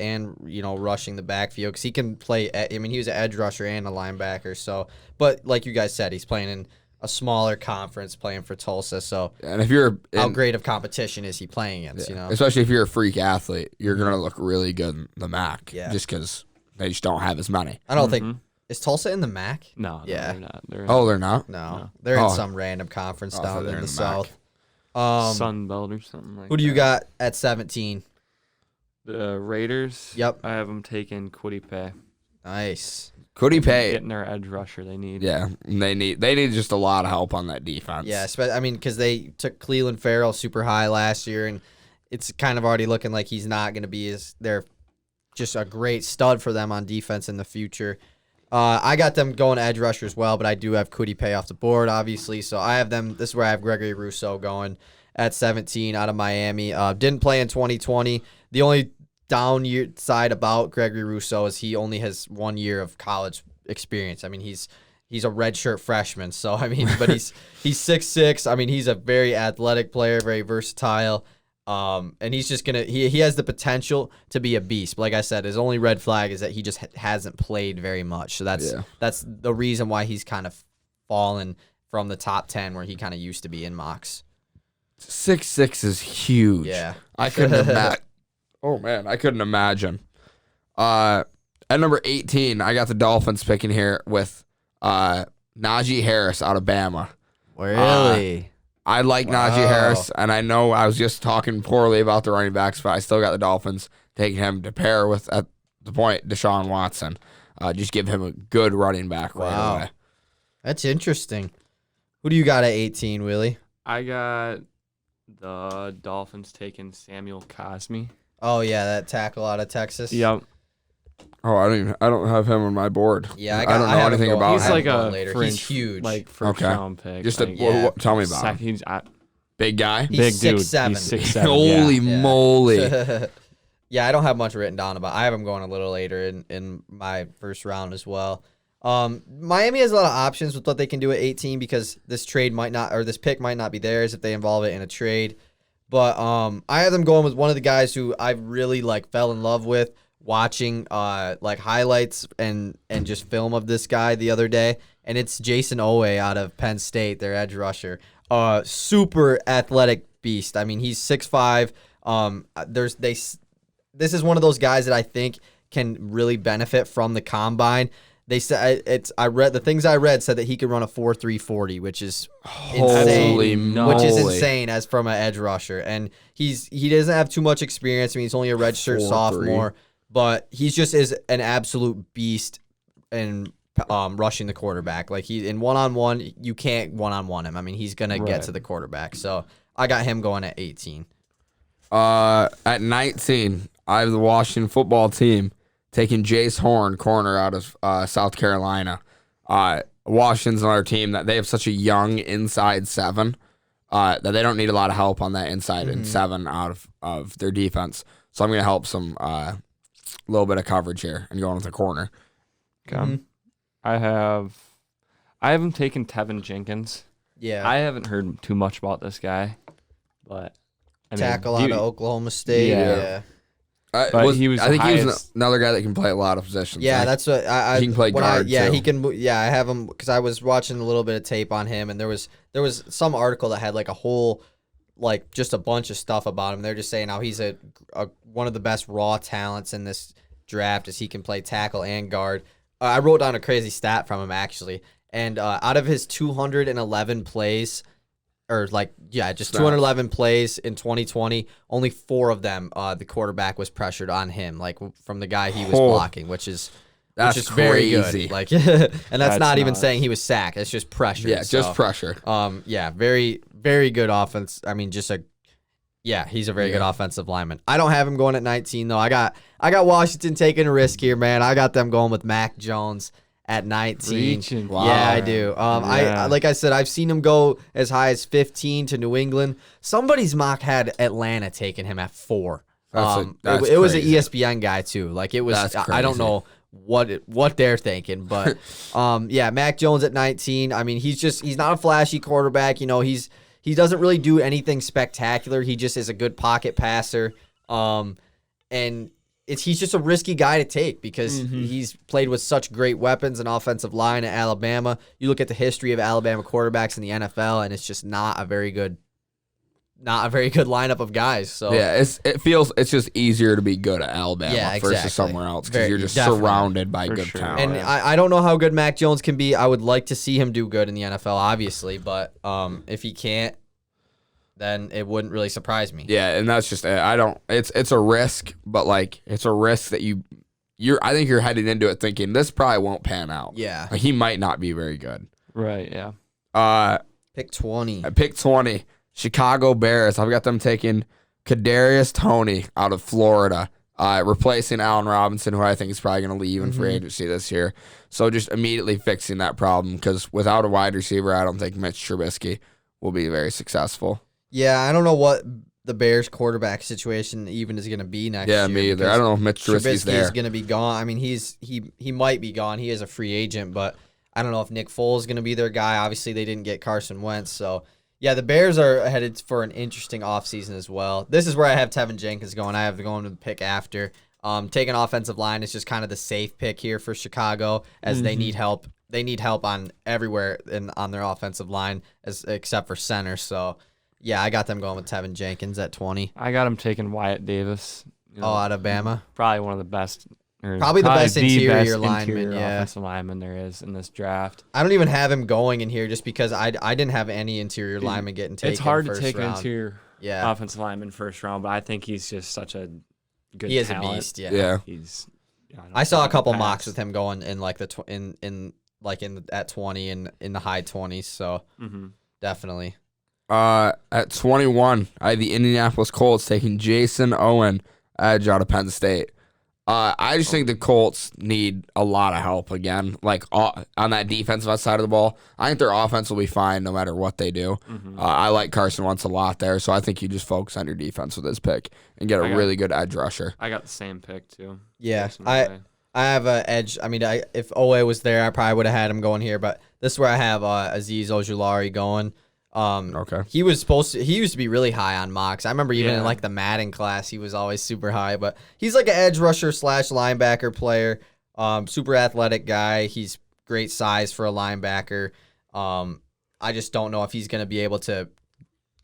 rushing the backfield because he can play. I mean, he was an edge rusher and a linebacker. So, but like you guys said, he's playing in a smaller conference, playing for Tulsa. So, and if you're how great of competition is he playing against? Especially if you're a freak athlete, you're gonna look really good in the MAC. Yeah. Just because they just don't have as many. I don't think. Is Tulsa in the MAC? No, Yeah. they're not. They're not. No, they're in some random conference down they're in the in the MAC. South. Sun Belt or something like that. Who do you got at 17? The Raiders. Yep. I have them taking Kwity Paye. Nice. Kwity Paye. Getting their edge rusher they need. Yeah, they need just a lot of help on that defense. Yeah, I mean, because they took Cleveland Farrell super high last year, and it's kind of already looking like he's not going to be they're just a great stud for them on defense in the future. I got them going edge rusher as well, but I do have Kwity Paye off the board, obviously. So I have them. This is where I have Gregory Rousseau going at 17 out of Miami. Didn't play in 2020. The only downside about Gregory Rousseau is he only has 1 year of college experience. I mean, he's a redshirt freshman. So I mean, but he's 6'6". I mean, he's a very athletic player, very versatile. And he's just he has the potential to be a beast. But like I said, his only red flag is that he just hasn't played very much. So that's the reason why he's kind of fallen from the top 10 where he kind of used to be in mocks. 6'6" is huge. Yeah. I couldn't imagine. Oh man, I couldn't imagine. At number 18, I got the Dolphins picking here with Najee Harris out of Bama. Really? I like Najee Harris, and I know I was just talking poorly about the running backs, but I still got the Dolphins taking him to pair with, at the point, Deshaun Watson. Just give him a good running back right away. That's interesting. Who do you got at 18, Willie? I got the Dolphins taking Samuel Cosmi. Oh, yeah, that tackle out of Texas. Yep. Oh, I don't have him on my board. Yeah, I don't know have him anything going. about He's him. like a later. fringe, He's huge. like first round pick. Just like, tell me about him. He's Big guy? He's big 6'7". dude. He's 6'7". Holy yeah. moly. Yeah, I don't have much written down about. I have him going a little later in my first round as well. Miami has a lot of options with what they can do at 18 because this pick might not be theirs if they involve it in a trade. But I have them going with one of the guys who I really fell in love with watching highlights and just film of this guy the other day, and it's Jason Owe out of Penn State, their edge rusher. Super athletic beast. I mean, he's 6'5". This is one of those guys that I think can really benefit from the combine. They said the things I read said that he could run a 4.3 40, which is insane. Which is insane as from an edge rusher. And he doesn't have too much experience. I mean, he's only a redshirt sophomore, but he's just is an absolute beast in rushing the quarterback. Like he in one-on-one, you can't one-on-one him. I mean, he's gonna get to the quarterback. So I got him going at 18. At 19, I have the Washington football team taking Jace Horn, corner out of South Carolina. Washington's another team that they have such a young inside seven that they don't need a lot of help on that inside and seven out of their defense. So I'm going to help some little bit of coverage here and going with the corner. Okay. I have him taking Tevin Jenkins. Yeah. I haven't heard too much about this guy, but tackle out of Oklahoma State. Yeah. I think he was another guy that can play a lot of positions. Yeah, that's what he can play guard. Yeah, too. he can. Yeah, I have him because I was watching a little bit of tape on him, and there was some article that had a whole just a bunch of stuff about him. They're just saying how he's a one of the best raw talents in this draft, as he can play tackle and guard. I wrote down a crazy stat from him actually, and out of his 211 plays. Or 211 plays in 2020. Only 4 of them, the quarterback was pressured on him, from the guy he was blocking, which is very good. And that's not even saying he was sacked. It's just pressure. Yeah, just pressure. Very, very good offense. I mean, he's a very good offensive lineman. I don't have him going at 19 though. I got Washington taking a risk here, man. I got them going with Mac Jones at 19. Wow. Yeah, I do. I like I said, I've seen him go as high as 15 to New England. Somebody's mock had Atlanta taking him at 4. It was an ESPN guy too. It was. I don't know what they're thinking, but Mac Jones at 19. I mean, he's not a flashy quarterback. He doesn't really do anything spectacular. He just is a good pocket passer. And he's just a risky guy to take because he's played with such great weapons and offensive line at Alabama. You look at the history of Alabama quarterbacks in the NFL, and it's just not a very good lineup of guys. So it's just easier to be good at Alabama versus somewhere else because you're just surrounded by good talent. And I don't know how good Mac Jones can be. I would like to see him do good in the NFL, obviously, but if he can't, then it wouldn't really surprise me. Yeah, and that's just it's a risk, but it's a risk that I think you're heading into it thinking this probably won't pan out. Yeah. He might not be very good. Right, yeah. Pick 20. Pick 20. Chicago Bears. I've got them taking Kadarius Toney out of Florida, replacing Allen Robinson, who I think is probably going to leave in free agency this year. So just immediately fixing that problem because without a wide receiver, I don't think Mitch Trubisky will be very successful. Yeah, I don't know what the Bears quarterback situation even is going to be next year. Yeah, me either. I don't know if Mitch Trubisky's there. Trubisky's going to be gone. I mean, he might be gone. He is a free agent, but I don't know if Nick Foles is going to be their guy. Obviously, they didn't get Carson Wentz, so yeah, the Bears are headed for an interesting offseason as well. This is where I have Tevin Jenkins going. I have going to the pick after. Taking offensive line is just kind of the safe pick here for Chicago as they need help. They need help on everywhere on their offensive line except for center, so yeah, I got them going with Tevin Jenkins at 20. I got him taking Wyatt Davis. Out of Bama. Probably one of the best. Probably the best interior lineman, offensive lineman there is in this draft. I don't even have him going in here just because I didn't have any interior lineman getting taken. It's hard to take an interior offensive lineman first round, but I think he's just such a good He is talent. a beast, yeah. I saw a couple mocks with him going in at 20 and in the high 20s, so definitely. At 21, I had the Indianapolis Colts taking Jason Owen, edge out of Penn State. I just think the Colts need a lot of help again, on that defensive side of the ball. I think their offense will be fine no matter what they do. I like Carson Wentz a lot there, so I think you just focus on your defense with this pick and get a really good edge rusher. I got the same pick too. Yeah, I I have a edge. I mean, if Owe was there, I probably would have had him going here. But this is where I have Aziz Ojulari going. Okay. He used to be really high on mocks. I remember even in like the Madden class, he was always super high. But he's like an edge rusher / linebacker player. Super athletic guy. He's great size for a linebacker. I just don't know if he's going to be able to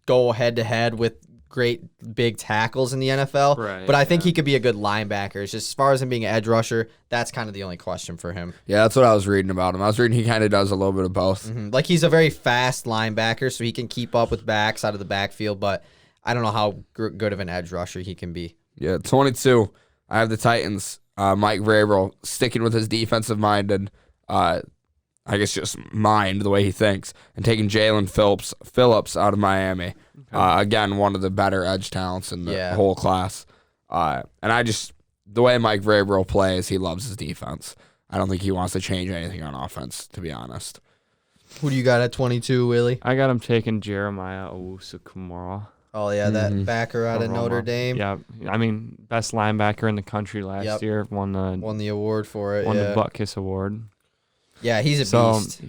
go head to head with great big tackles in the NFL. Right, but I think he could be a good linebacker. It's just as far as him being an edge rusher, that's kind of the only question for him. Yeah, that's what I was reading about him. I was reading he kind of does a little bit of both. Mm-hmm. Like he's a very fast linebacker, so he can keep up with backs out of the backfield, but I don't know how good of an edge rusher he can be. Yeah, 22. I have the Titans. Mike Vrabel sticking with his defensive minded, I guess just mind the way he thinks, and taking Jalen Phillips out of Miami. Again, one of the better edge talents in the whole class. And the way Mike Vrabel plays, he loves his defense. I don't think he wants to change anything on offense, to be honest. Who do you got at 22, Willy? I got him taking Jeremiah Owusu-Koramoah. Oh, yeah, that backer out of Notre Dame. Yeah, I mean, best linebacker in the country last year. Won the award for it. Won the Butt-Kiss Award. Yeah, he's a beast.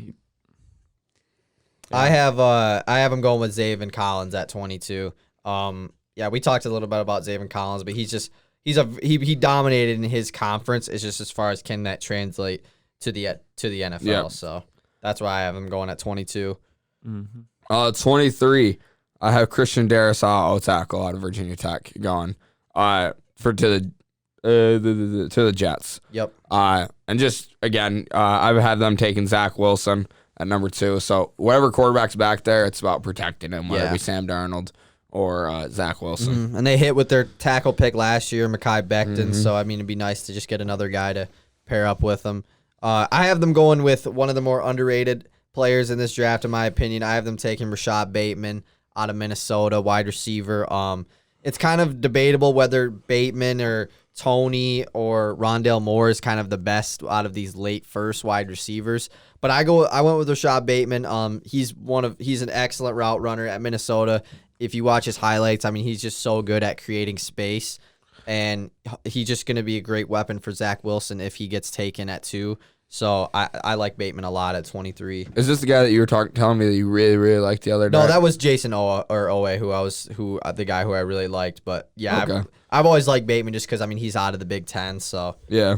I have him going with Zaven Collins at 22. Yeah, we talked a little bit about Zaven Collins, but he dominated in his conference. It's just as far as can that translate to the NFL. Yep. So that's why I have him going at 22. 23. I have Christian Darrisaw, tackle out of Virginia Tech, going to the Jets. Yep. And just again, I've had them taking Zach Wilson at number 2. So whatever quarterback's back there, it's about protecting him, whether it be Sam Darnold or Zach Wilson. Mm-hmm. And they hit with their tackle pick last year, Mekhi Becton. So I mean, it'd be nice to just get another guy to pair up with them. I have them going with one of the more underrated players in this draft, in my opinion. I have them taking Rashad Bateman out of Minnesota, wide receiver. It's kind of debatable whether Bateman or Tony or Rondale Moore is kind of the best out of these late first wide receivers. But I went with Rashad Bateman. He's an excellent route runner at Minnesota. If you watch his highlights, I mean, he's just so good at creating space. And he's just going to be a great weapon for Zach Wilson if he gets taken at 2. So I like Bateman a lot at 23. Is this the guy that you were telling me that you really, really liked the other day? No, that was Jason Owe, the guy who I really liked. But yeah, okay. I've always liked Bateman just because, I mean, he's out of the Big Ten. So yeah.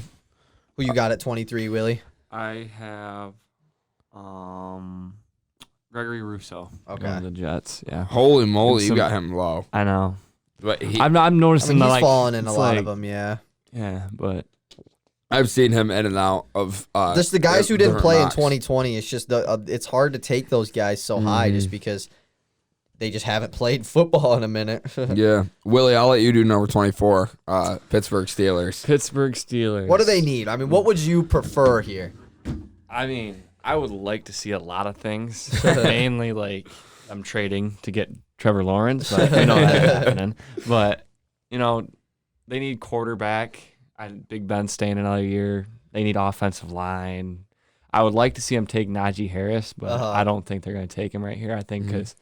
Who you got at 23, Willy? I have Gregory Rousseau. Okay. The Jets. Yeah. Holy moly, you got him low. I know. But I'm noticing he's falling in a lot of them. Yeah. Yeah, but I've seen him in and out of just the guys who didn't play mocks. in 2020. It's just it's hard to take those guys so high just because they just haven't played football in a minute. Yeah, Willie, I'll let you do number 24. Pittsburgh Steelers. What do they need? I mean, what would you prefer here? I mean, I would like to see a lot of things. Mainly, like I'm trading to get Trevor Lawrence, but I know that's happening. But they need quarterback. Big Ben staying another year. They need offensive line. I would like to see him take Najee Harris, but I don't think they're going to take him right here. I think because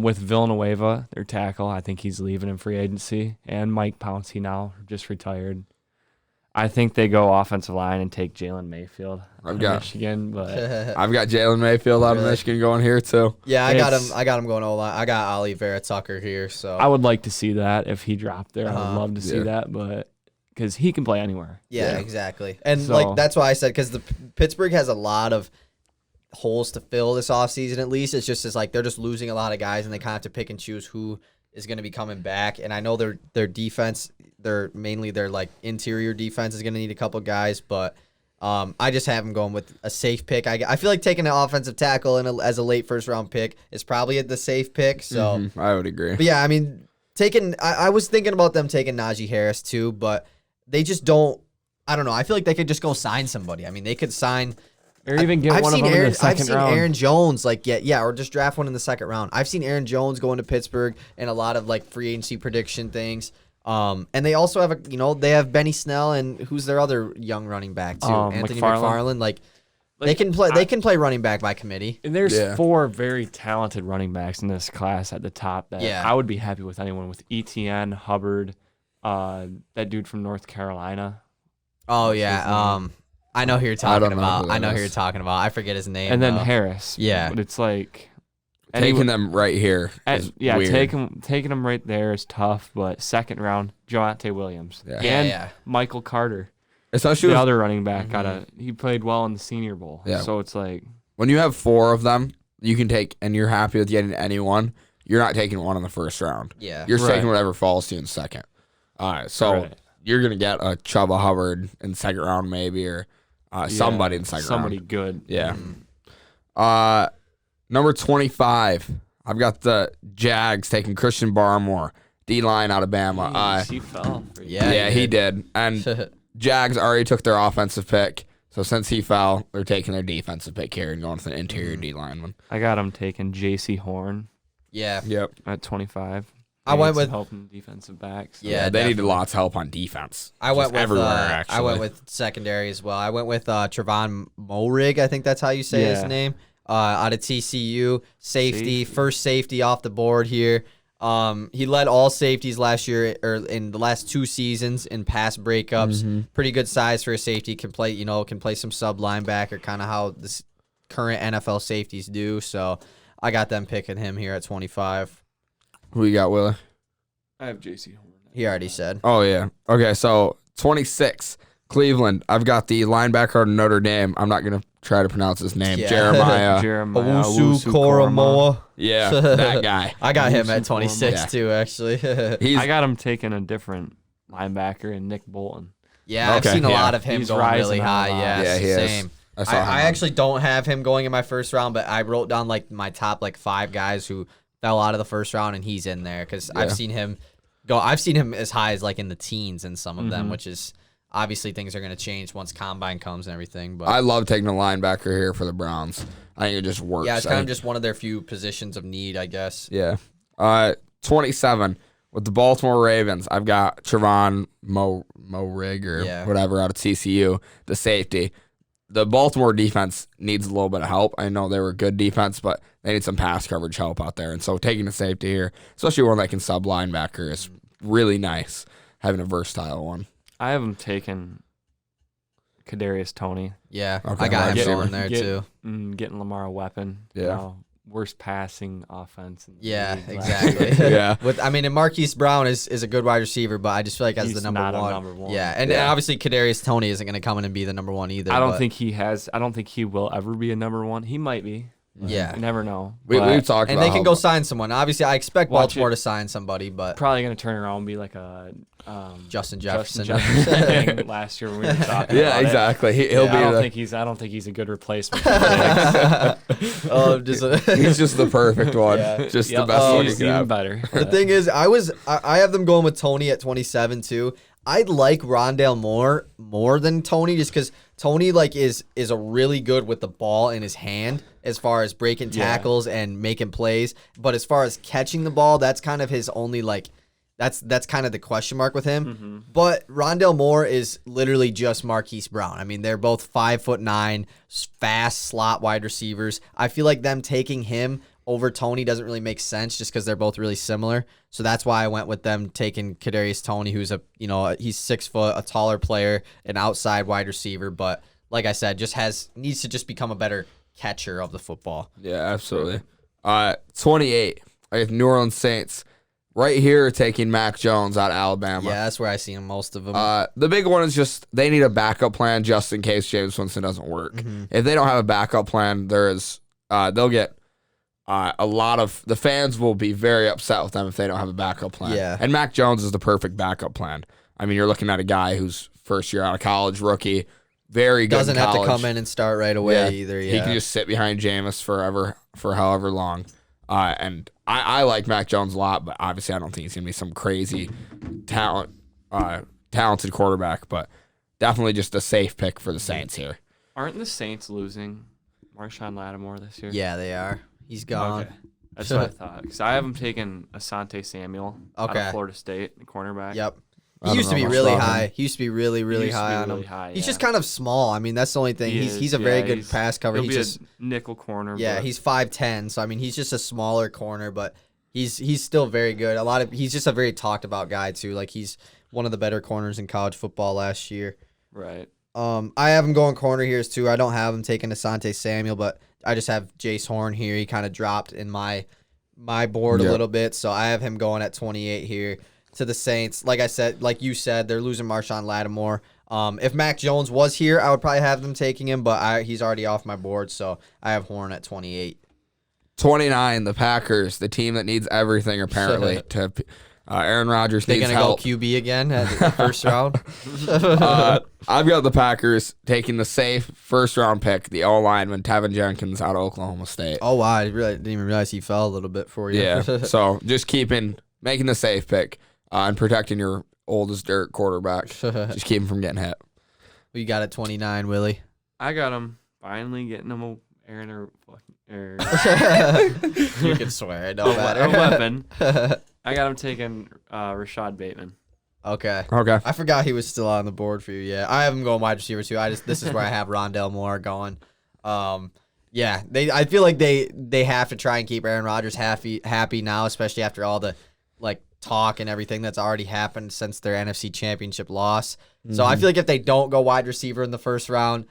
with Villanueva, their tackle, I think he's leaving in free agency. And Mike Pouncey now just retired. I think they go offensive line and take Jalen Mayfield out of Michigan. But I've got Jalen Mayfield out of Michigan going here too. Yeah, I got him going O-line. I got Ollie Vera Tucker here. So I would like to see that if he dropped there. I would love to see that, but because he can play anywhere. Yeah, exactly. And that's why I said, because the Pittsburgh has a lot of holes to fill this offseason at least. It's just they're just losing a lot of guys and they kind of have to pick and choose who is going to be coming back. And I know their defense, their interior defense is going to need a couple guys, but I just have them going with a safe pick. I feel like taking an offensive tackle as a late first round pick is probably the safe pick. So I would agree. But yeah, I mean, I was thinking about them taking Najee Harris too, but they just don't. I don't know. I feel like they could just go sign somebody. I mean, they could sign. Or even get one of them in the second round. I've seen Aaron Jones, or just draft one in the second round. I've seen Aaron Jones going to Pittsburgh and a lot of free agency prediction things. And they also have they have Benny Snell and who's their other young running back too, Anthony McFarland. They can play running back by committee. And there's 4 very talented running backs in this class at the top that I would be happy with anyone with ETN, Hubbard, that dude from North Carolina. Oh What's his yeah. name? I know who you're I talking don't know about. who that I know who is. you're talking about. I forget his name. And then though. Harris. Yeah. But it's like Taking them right here is yeah, weird. taking him right there is tough, but second round, Javonte Williams. Yeah. Yeah, And yeah. Michael Carter. Especially The with- other running back he played well in the Senior Bowl. Yeah. So it's like when you have 4 of them, you can take, and you're happy with getting anyone. You're not taking one in the first round. Yeah. You're Right. taking whatever falls to you in second. All right, so Right. you're gonna get a Chuba Hubbard in second round, maybe, or somebody in second somebody round. good. Yeah. Number 25. I've got the Jags taking Christian Barmore, D-line Alabama. Jeez, he fell. For you. Yeah. Yeah, he did. And Jags already took their offensive pick. So since he fell, they're taking their defensive pick here and going with an interior D lineman. I got him taking J.C. Horn Yeah. Yep. at 25. I went Need some with- help in defensive backs. Yeah, they needed definitely. lots of help on defense. I went Just with everywhere. Actually, I went with secondary as well. I went with Trevon Moehrig. I think that's how you say his Yeah. name. Out of TCU, safety, Safety. first safety off the board here. He led all safeties last year, or in the last 2 seasons in pass breakups. Pretty good size for a safety. Can play some sub linebacker, kind of how this current NFL safeties do. So I got them picking him here at 25. Who you got, Willie? I have J.C. Horn. He already said. Oh yeah. Okay, so 26, Cleveland. I've got the linebacker of Notre Dame. I'm not gonna try to pronounce his name. Yeah. Jeremiah. Koromoa. Yeah, that guy. I got him at Owusu-Koramoah. 26 Yeah. too, actually. He's I got him taking a different linebacker in Nick Bolton. Yeah, I've Okay, seen a yeah. lot of him He's going rising really on a high. lot. Yeah, Yeah, he is. same. I saw him I on- actually don't have him going in my first round, but I wrote down like my top 5 guys who fell out of the first round, and he's in there because I've Yeah. seen him go. I've seen him as high as in the teens in some of Mm-hmm. them, which is obviously things are going to change once combine comes and everything. But I love taking a linebacker here for the Browns. I think it just works. yeah, it's I kind of think- just one of their few positions of need, I guess. Yeah. 27 with the Baltimore Ravens. I've got Trevon Moehrig or Yeah. whatever out of TCU, the safety. The Baltimore defense needs a little bit of help. I know they were good defense, but they need some pass coverage help out there. And so taking a safety here, especially one that can sub linebacker, is really nice. Having a versatile one. I have him taking Kadarius Toney. Yeah, Okay, I got wide him receiver. going there Get- too. Getting Lamar a weapon. Yeah. Worst passing offense. In the Yeah, league last year. exactly. Yeah. And Marquise Brown is a good wide receiver, but I just feel like as He's the number not a one. number one. Yeah, and Yeah. obviously Kadarius Toney isn't going to come in and be the number one either. I don't but- think he has. I don't think he will ever be a number one. He might be. Yeah. You never know. We've But talked And about they can how- go sign someone. Obviously, I expect Watch Baltimore it. to sign somebody, but probably gonna turn around and be like a Justin Jefferson. Jefferson thing last year when we were talking. Yeah, about it. exactly. He'll I be don't the, think he's. I don't think he's a good replacement. For the Oh, just he's just the perfect one. Yeah. Just Yep, the best one you he's can even have. better. The thing is, I have them going with Tony at 27 too. I like Rondale more than Tony just because Tony is a really good with the ball in his hand as far as breaking Yeah. tackles and making plays. But as far as catching the ball, that's kind of his only that's kind of the question mark with him. Mm-hmm. But Rondale Moore is literally just Marquise Brown. I mean, they're both 5'9", fast slot wide receivers. I feel like them taking him over Tony doesn't really make sense just because they're both really similar. So that's why I went with them taking Kadarius Toney, who's he's 6 foot, a taller player, an outside wide receiver. But like I said, needs to just become a better catcher of the football. Yeah, absolutely. 28. I have New Orleans Saints. Right here, taking Mac Jones out of Alabama. Yeah, that's where I see most of them. The big one is just they need a backup plan just in case James Winston doesn't work. Mm-hmm. If they don't have a backup plan, they'll get a lot of the fans will be very upset with them if they don't have a backup plan. Yeah. And Mac Jones is the perfect backup plan. I mean, you're looking at a guy who's first year out of college, rookie, very good. Doesn't in have to college. come in and start right away either. Yeah, He can just sit behind Jameis for however long. And I like Mac Jones a lot, but obviously I don't think he's going to be some crazy talented quarterback, but definitely just a safe pick for the Saints here. Aren't the Saints losing Marshawn Lattimore this year? Yeah, they are. He's gone. Okay. That's what I thought. Because I have him taking Asante Samuel out Okay. of Florida State, the cornerback. Yep. I He don't used to know be much really about him. high. He used to be really, really used to high be on really him. high, He's yeah. just kind of small. I mean, that's the only thing. He's a very good pass cover. He'll He's be just a nickel corner. yeah, but he's 5'10", so I mean, he's just a smaller corner, but he's still very good. He's just a very talked about guy too. Like he's one of the better corners in college football last year. Right. I have him going corner here too. I don't have him taking Asante Samuel, but I just have Jace Horn here. He kind of dropped in my board a little bit, so I have him going at 28 here to the Saints. Like I said, like you said, they're losing Marshawn Lattimore. If Mac Jones was here, I would probably have them taking him, but he's already off my board, so I have Horn at 28. 29, the Packers, the team that needs everything apparently. To Aaron Rodgers They're needs gonna help. go QB again at the first round. I've got the Packers taking the safe first-round pick, the O-lineman Tevin Jenkins out of Oklahoma State. Oh wow, I really didn't even realize he fell a little bit for you. Yeah, so just making the safe pick and protecting your old as dirt quarterback. Just keep him from getting hit. We got at 29, Willie. I got him finally getting him Aaron or You can swear, it don't matter. a weapon. I got him taking Rashad Bateman. Okay. Okay. I forgot he was still on the board for you. Yeah, I have him going wide receiver too. This is where I have Rondell Moore going. Yeah, I feel like they have to try and keep Aaron Rodgers happy now, especially after all the talk and everything that's already happened since their NFC Championship loss. So I feel like if they don't go wide receiver in the first round,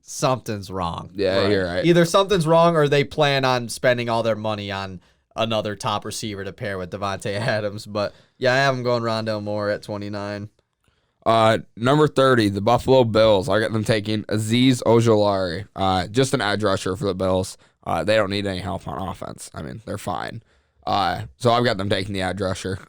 something's wrong. Yeah, you're right. Either something's wrong or they plan on spending all their money on another top receiver to pair with Devontae Adams. But yeah, I have him going Rondell Moore at 29. Number 30, the Buffalo Bills. I got them taking Azeez Ojulari, just an edge rusher for the Bills. They don't need any help on offense. I mean, they're fine. So I've got them taking the edge rusher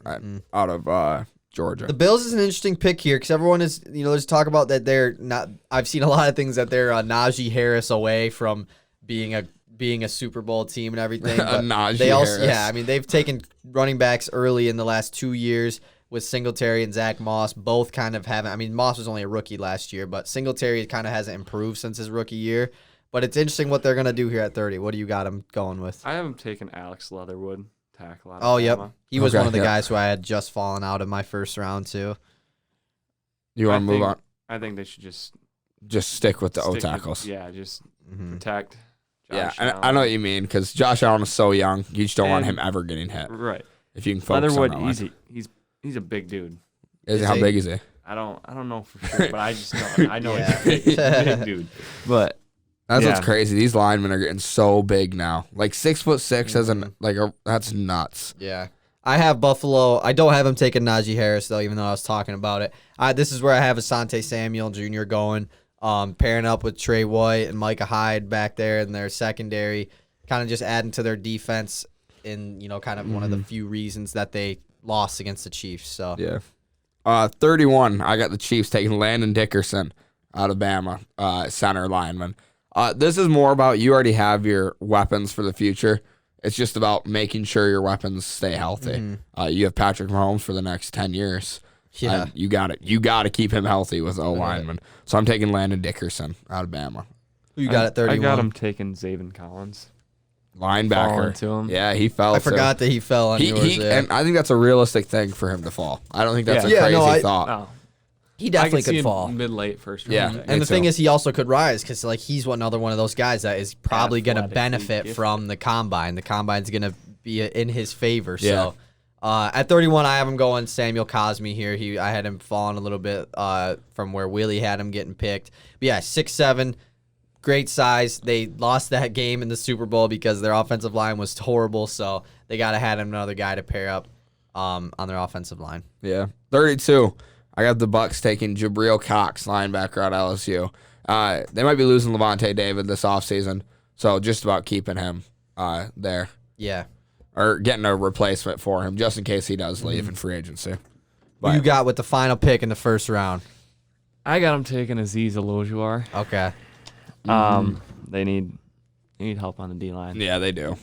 out of Georgia. The Bills is an interesting pick here because everyone is, there's talk about that they're not. I've seen a lot of things that they're Najee Harris away from being a Super Bowl team and everything. But Najee they also, Harris. yeah, I mean they've taken running backs early in the last 2 years with Singletary and Zach Moss. Both kind of haven't. I mean, Moss was only a rookie last year, but Singletary kind of hasn't improved since his rookie year. But it's interesting what they're gonna do here at 30. What do you got him going with? I have him taking Alex Leatherwood. Tackle out of Oh, yep. Alabama. He was one of the guys who I had just fallen out of my first round too. You want to move on? I think they should just Stick with the O stick with- tackles. Yeah, just Mhm. protect. Yeah, Josh and I Allen. know what you mean because Josh Allen is so young. You just don't want And- him ever getting hit. Right. If you can focus Leatherwood, on that he's a big dude. How big is he? I don't know for sure, but I just know I know Yeah. he's a big dude. But That's what's Yeah. crazy. These linemen are getting so big now. 6'6" as an that's nuts. Yeah. I have Buffalo. I don't have him taking Najee Harris, though, even though I was talking about it. This is where I have Asante Samuel Jr. going, pairing up with Trey White and Micah Hyde back there in their secondary, kind of just adding to their defense in, kind of one of the few reasons that they lost against the Chiefs. So Yeah. 31, I got the Chiefs taking Landon Dickerson out of Bama, center lineman. This is more about you already have your weapons for the future. It's just about making sure your weapons stay healthy. You have Patrick Mahomes for the next 10 years. Yeah. You got it. You got to keep him healthy with O lineman. So I'm taking Landon Dickerson out of Bama. Who you got at 31? I got him taking Zayvon Collins. Linebacker. Falling to him. Yeah, he fell. I forgot that he fell on yours there. And I think that's a realistic thing for him to fall. I don't think that's Yeah. a Yeah, crazy no, thought. Oh, He definitely I can see could him fall. mid-late first round. Yeah. pick. And Me the thing too. is, he also could rise because he's another one of those guys that is probably going to Athletically benefit gifted. from the combine. The combine's going to be in his favor. Yeah. So at 31, I have him going Samuel Cosme here. I had him falling a little bit from where Willie had him getting picked. But yeah, 6'7", great size. They lost that game in the Super Bowl because their offensive line was horrible. So they got to have another guy to pair up on their offensive line. Yeah. 32. I got the Bucks taking Jabril Cox, linebacker at LSU. They might be losing Levante David this offseason, so just about keeping him there. Yeah. Or getting a replacement for him just in case he does leave in free agency. Who you got with the final pick in the first round? I got him taking Azeez Ojulari. Okay. They need help on the D line. Yeah, they do.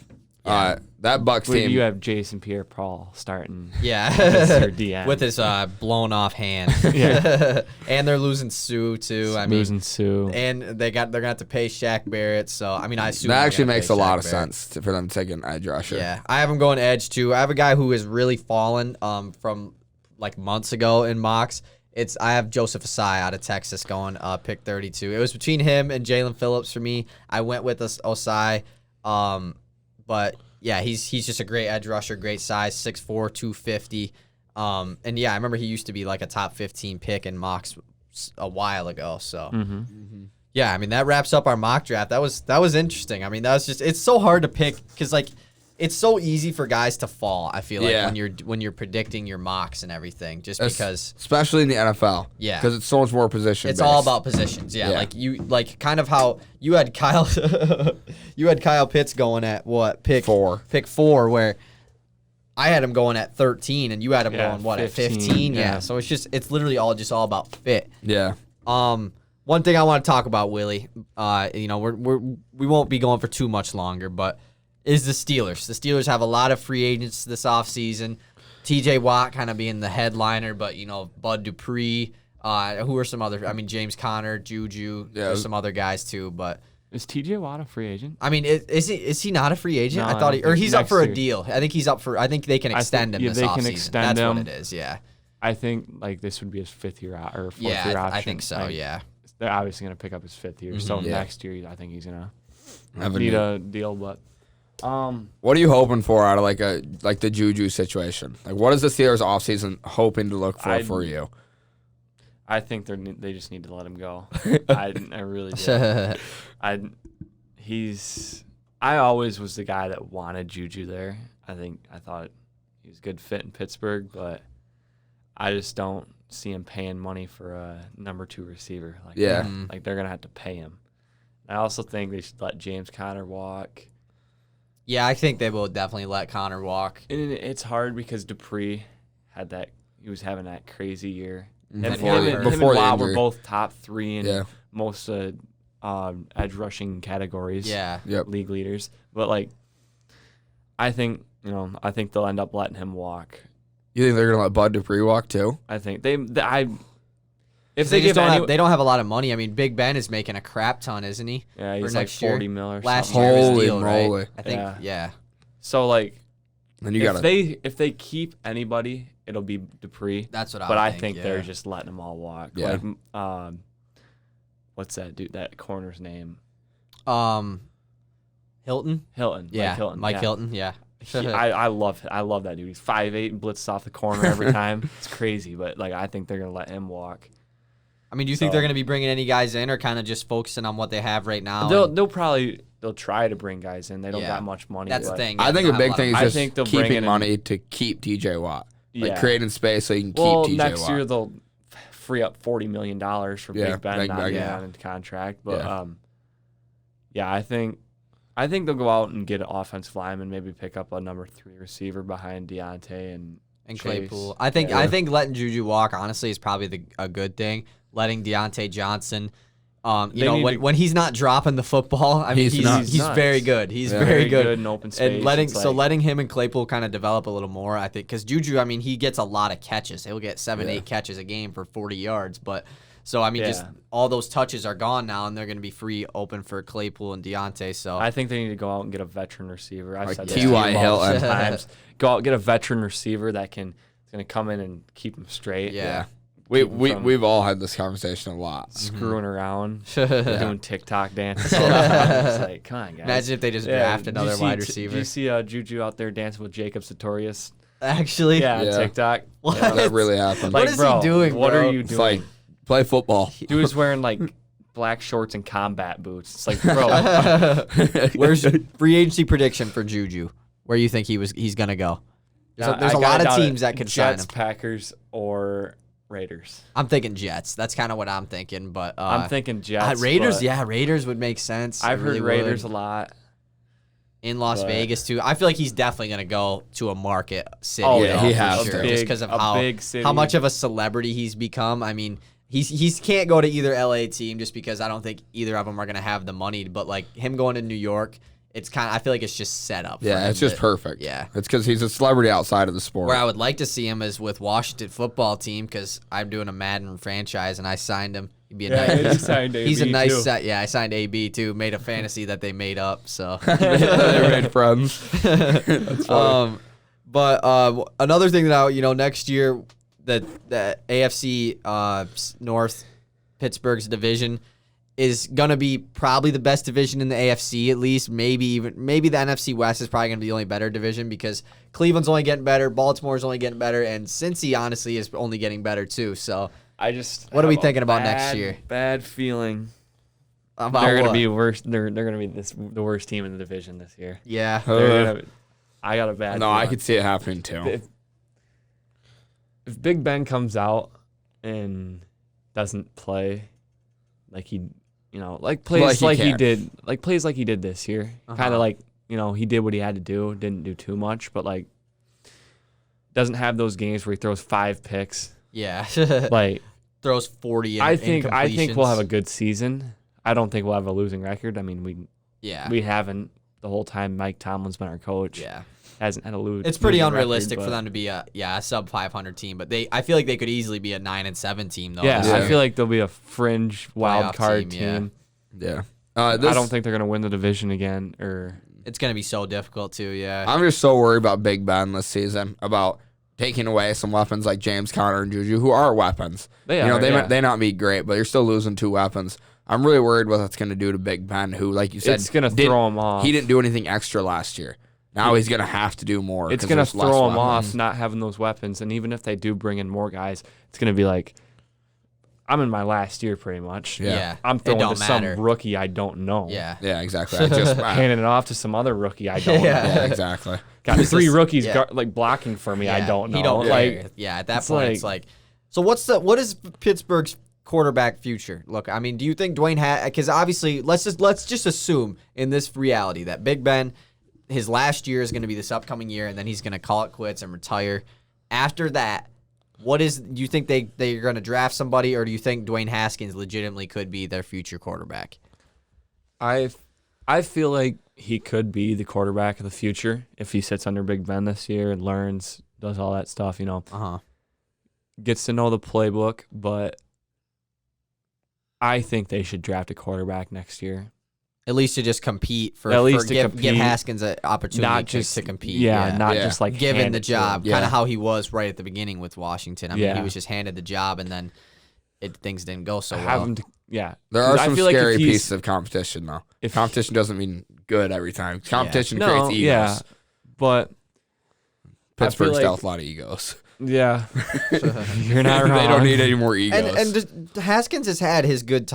That Bucks team. You have Jason Pierre-Paul starting. Yeah. as your DM. With his blown off hand. Yeah. And they're losing Sue too. Losing Sue. And they're gonna have to pay Shaq Barrett. So I assume that they're actually gonna makes pay a lot Shaq of Barrett. sense for them to take an edge rusher. Yeah, I have him going edge too. I have a guy who has really fallen from months ago in mocks. I have Joseph Osai out of Texas going pick 32. It was between him and Jalen Phillips for me. I went with Osai, but yeah, he's just a great edge rusher, great size, 6'4", 250. And yeah, I remember he used to be like a top 15 pick in mocks a while ago. So Mm-hmm. yeah, I mean that wraps up our mock draft. That was interesting. I mean it's so hard to pick because like it's so easy for guys to fall. I feel like when you're predicting your mocks and everything, just because especially in the NFL. Yeah, because it's so much more position. It's all about positions. Yeah, like kind of how you had Kyle, you had Kyle Pitts going at what pick 4, where I had him going at 13, and you had him going what 15, at 15. Yeah, so it's literally all about fit. Yeah. One thing I want to talk about, Willy, you know, we won't be going for too much longer, but is the Steelers. The Steelers have a lot of free agents this offseason. TJ Watt kind of being the headliner, but, you know, Bud Dupree, who are some other, I mean, James Conner, Juju, there's some other guys too, but. Is TJ Watt a free agent? I mean, is he not a free agent? No, I thought he's up for a deal. I think he's up for, I think they can extend him this offseason. Can extend That's him. what it is, yeah. I think, like, this would be his 5th year or 4th year option. I think so, like, yeah. They're obviously going to pick up his 5th year. So next year, I think he's going to Need need a deal, but. What are you hoping for out of like the Juju situation? Like, what is the Steelers offseason hoping to look for you? I think they just need to let him go. I really do. I always was the guy that wanted Juju there. I thought he was a good fit in Pittsburgh, but I just don't see him paying money for a number 2 receiver. Like like they're gonna have to pay him. I also think they should let James Conner walk. Yeah, I think they will definitely let Conner walk. And it's hard because Dupree he was having that crazy year. And Before him and the Watt were injury. both top 3 in most edge rushing categories. Yeah. League leaders. But like, I think they'll end up letting him walk. You think they're gonna let Bud Dupree walk too? I think If they don't have a lot of money. I mean, Big Ben is making a crap ton, isn't he? Yeah, he's for like next year? 40 mil or Last something. year was Holy deal, moly. right? I think, yeah. So like, Then you if they keep anybody, it'll be Dupree. That's what I I think they're just letting them all walk. Yeah. Like, what's that dude? That corner's name? Hilton. Hilton. Yeah, Mike Hilton. Yeah. I love that dude. He's 5'8" and blitzes off the corner every time. It's crazy, but like I think they're gonna let him walk. I mean, do you think they're going to be bringing any guys in, or kind of just focusing on what they have right now? They'll try to bring guys in. They don't got much money. That's the thing. I think a big thing is just they'll bring keeping in money to keep TJ Watt. Like creating space so you can keep TJ next Watt. year they'll free up $40 million for Big Ben not being on his contract. But I think they'll go out and get an offensive lineman, maybe pick up a number 3 receiver behind Deontay and Claypool. I think letting Juju walk honestly is probably a good thing. Letting Deontay Johnson, when he's not dropping the football, I mean he's very good. He's very good in open space. And letting him and Claypool kind of develop a little more, I think, because Juju, I mean, he gets a lot of catches. He'll get 7-8 catches a game for 40 yards, but. So, I mean, just all those touches are gone now, and they're going to be free open for Claypool and Deontay. So I think they need to go out and get a veteran receiver. I've said T.Y. Hilton. times. Go out and get a veteran receiver that's going to come in and keep them straight. Yeah. We've all had this conversation a lot. Screwing around, doing TikTok dances. It's like, come on, guys. Imagine if they just draft another wide receiver. Do you see Juju out there dancing with Jacob Sartorius? Actually? Yeah, TikTok. What? Yeah, that really happened. What is he doing, What bro? are you doing? Play football. Dude's wearing like black shorts and combat boots. It's like, bro. Where's free agency prediction for Juju? Where you think he's gonna go? There's a lot of teams that could sign Jets, him. Packers, or Raiders. I'm thinking Jets. That's kind of what I'm thinking. But I'm thinking Jets. Raiders. Yeah, Raiders would make sense. I've heard Raiders a lot. In Las Vegas too. I feel like he's definitely gonna go to a market city. Oh yeah, he has to. Just because of how much of a celebrity he's become. I mean, he can't go to either LA team just because I don't think either of them are gonna have the money. But like him going to New York, it's I feel like it's just set up. Yeah, it's just perfect. Yeah, it's because he's a celebrity outside of the sport. Where I would like to see him is with Washington football team because I'm doing a Madden franchise and I signed him. He'd be a nice. He's a nice set. Yeah, I signed AB too. Made a fantasy that they made up. So they made friends. That's funny. But another thing that next year the AFC North Pittsburgh's division is gonna be probably the best division in the AFC at least. Maybe the NFC West is probably gonna be the only better division because Cleveland's only getting better, Baltimore's only getting better, and Cincy honestly is only getting better too. So. What are we have a thinking about next year? Bad feeling. About They're what? gonna be worse. They're gonna be the worst team in the division this year. Yeah. I got a bad. No, feeling. I could see it happening too. If Big Ben comes out and doesn't play like he, plays like he did this year, kind of like he did what he had to do, didn't do too much, but like doesn't have those games where he throws 5 picks. Yeah. Like throws 40. I think we'll have a good season. I don't think we'll have a losing record. I mean, we haven't the whole time Mike Tomlin's been our coach. Yeah. Hasn't had a lose. It's pretty losing unrealistic record, for them to be a sub 500 team, but I feel like they could easily be a 9-7 team though. Yeah, this I year. feel like they'll be a fringe wild Playoff card team, team. Yeah. I don't think they're gonna win the division again. Or it's gonna be so difficult too. Yeah. I'm just so worried about Big Ben this season, about taking away some weapons like James Conner and Juju, who are weapons. They may not be great, but you're still losing 2 weapons. I'm really worried what that's going to do to Big Ben, who, like you said, it's going to throw him off. He didn't do anything extra last year. Now he's going to have to do more. It's going to throw him off not having those weapons. And even if they do bring in more guys, it's going to be like, I'm in my last year pretty much. Yeah. I'm throwing to some rookie I don't know. Yeah. Yeah, exactly. I just handing it off to some other rookie I don't know. Yeah, exactly. Got 3 rookies like blocking for me. I don't know. He don't at that point it's like, so what is Pittsburgh's quarterback future? Look, I mean, do you think Dwayne because obviously let's just assume in this reality that Big Ben, his last year is going to be this upcoming year, and then he's going to call it quits and retire. After that, do you think they're going to draft somebody, or do you think Dwayne Haskins legitimately could be their future quarterback? I feel like he could be the quarterback of the future if he sits under Big Ben this year and learns, does all that stuff, gets to know the playbook, but I think they should draft a quarterback next year. At least to just compete give Haskins an opportunity to compete. Just like given the job, kind of how he was right at the beginning with Washington. I mean, he was just handed the job, and then things didn't go so well. There are some scary pieces of competition, though. If competition doesn't mean good every time. Competition creates egos. Yeah, but Pittsburgh still has a lot of egos. Yeah, you're not wrong. They don't need any more egos. And Haskins has had his good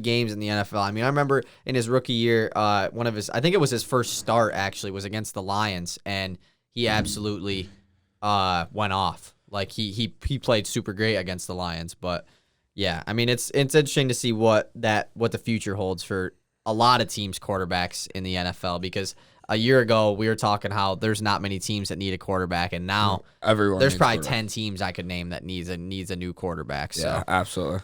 games in the NFL. I mean, I remember in his rookie year, I think it was his first start actually, was against the Lions, and he absolutely went off. Like he played super great against the Lions. But yeah, I mean, it's interesting to see what the future holds for a lot of teams' quarterbacks in the NFL, because a year ago we were talking how there's not many teams that need a quarterback, and now there's probably 10 teams I could name that needs a new quarterback. So yeah, absolutely.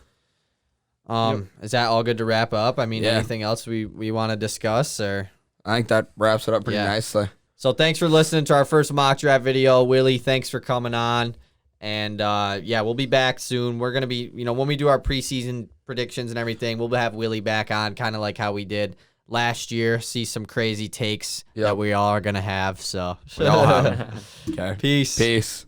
Is that all good to wrap up? I mean, anything else we want to discuss? Or I think that wraps it up pretty nicely. So thanks for listening to our first mock draft video. Willie, thanks for coming on. And we'll be back soon. We're gonna be, when we do our preseason predictions and everything, we'll have Willie back on, kind of like how we did last year. See some crazy takes that we all are gonna have. So we all have them. Okay. Peace.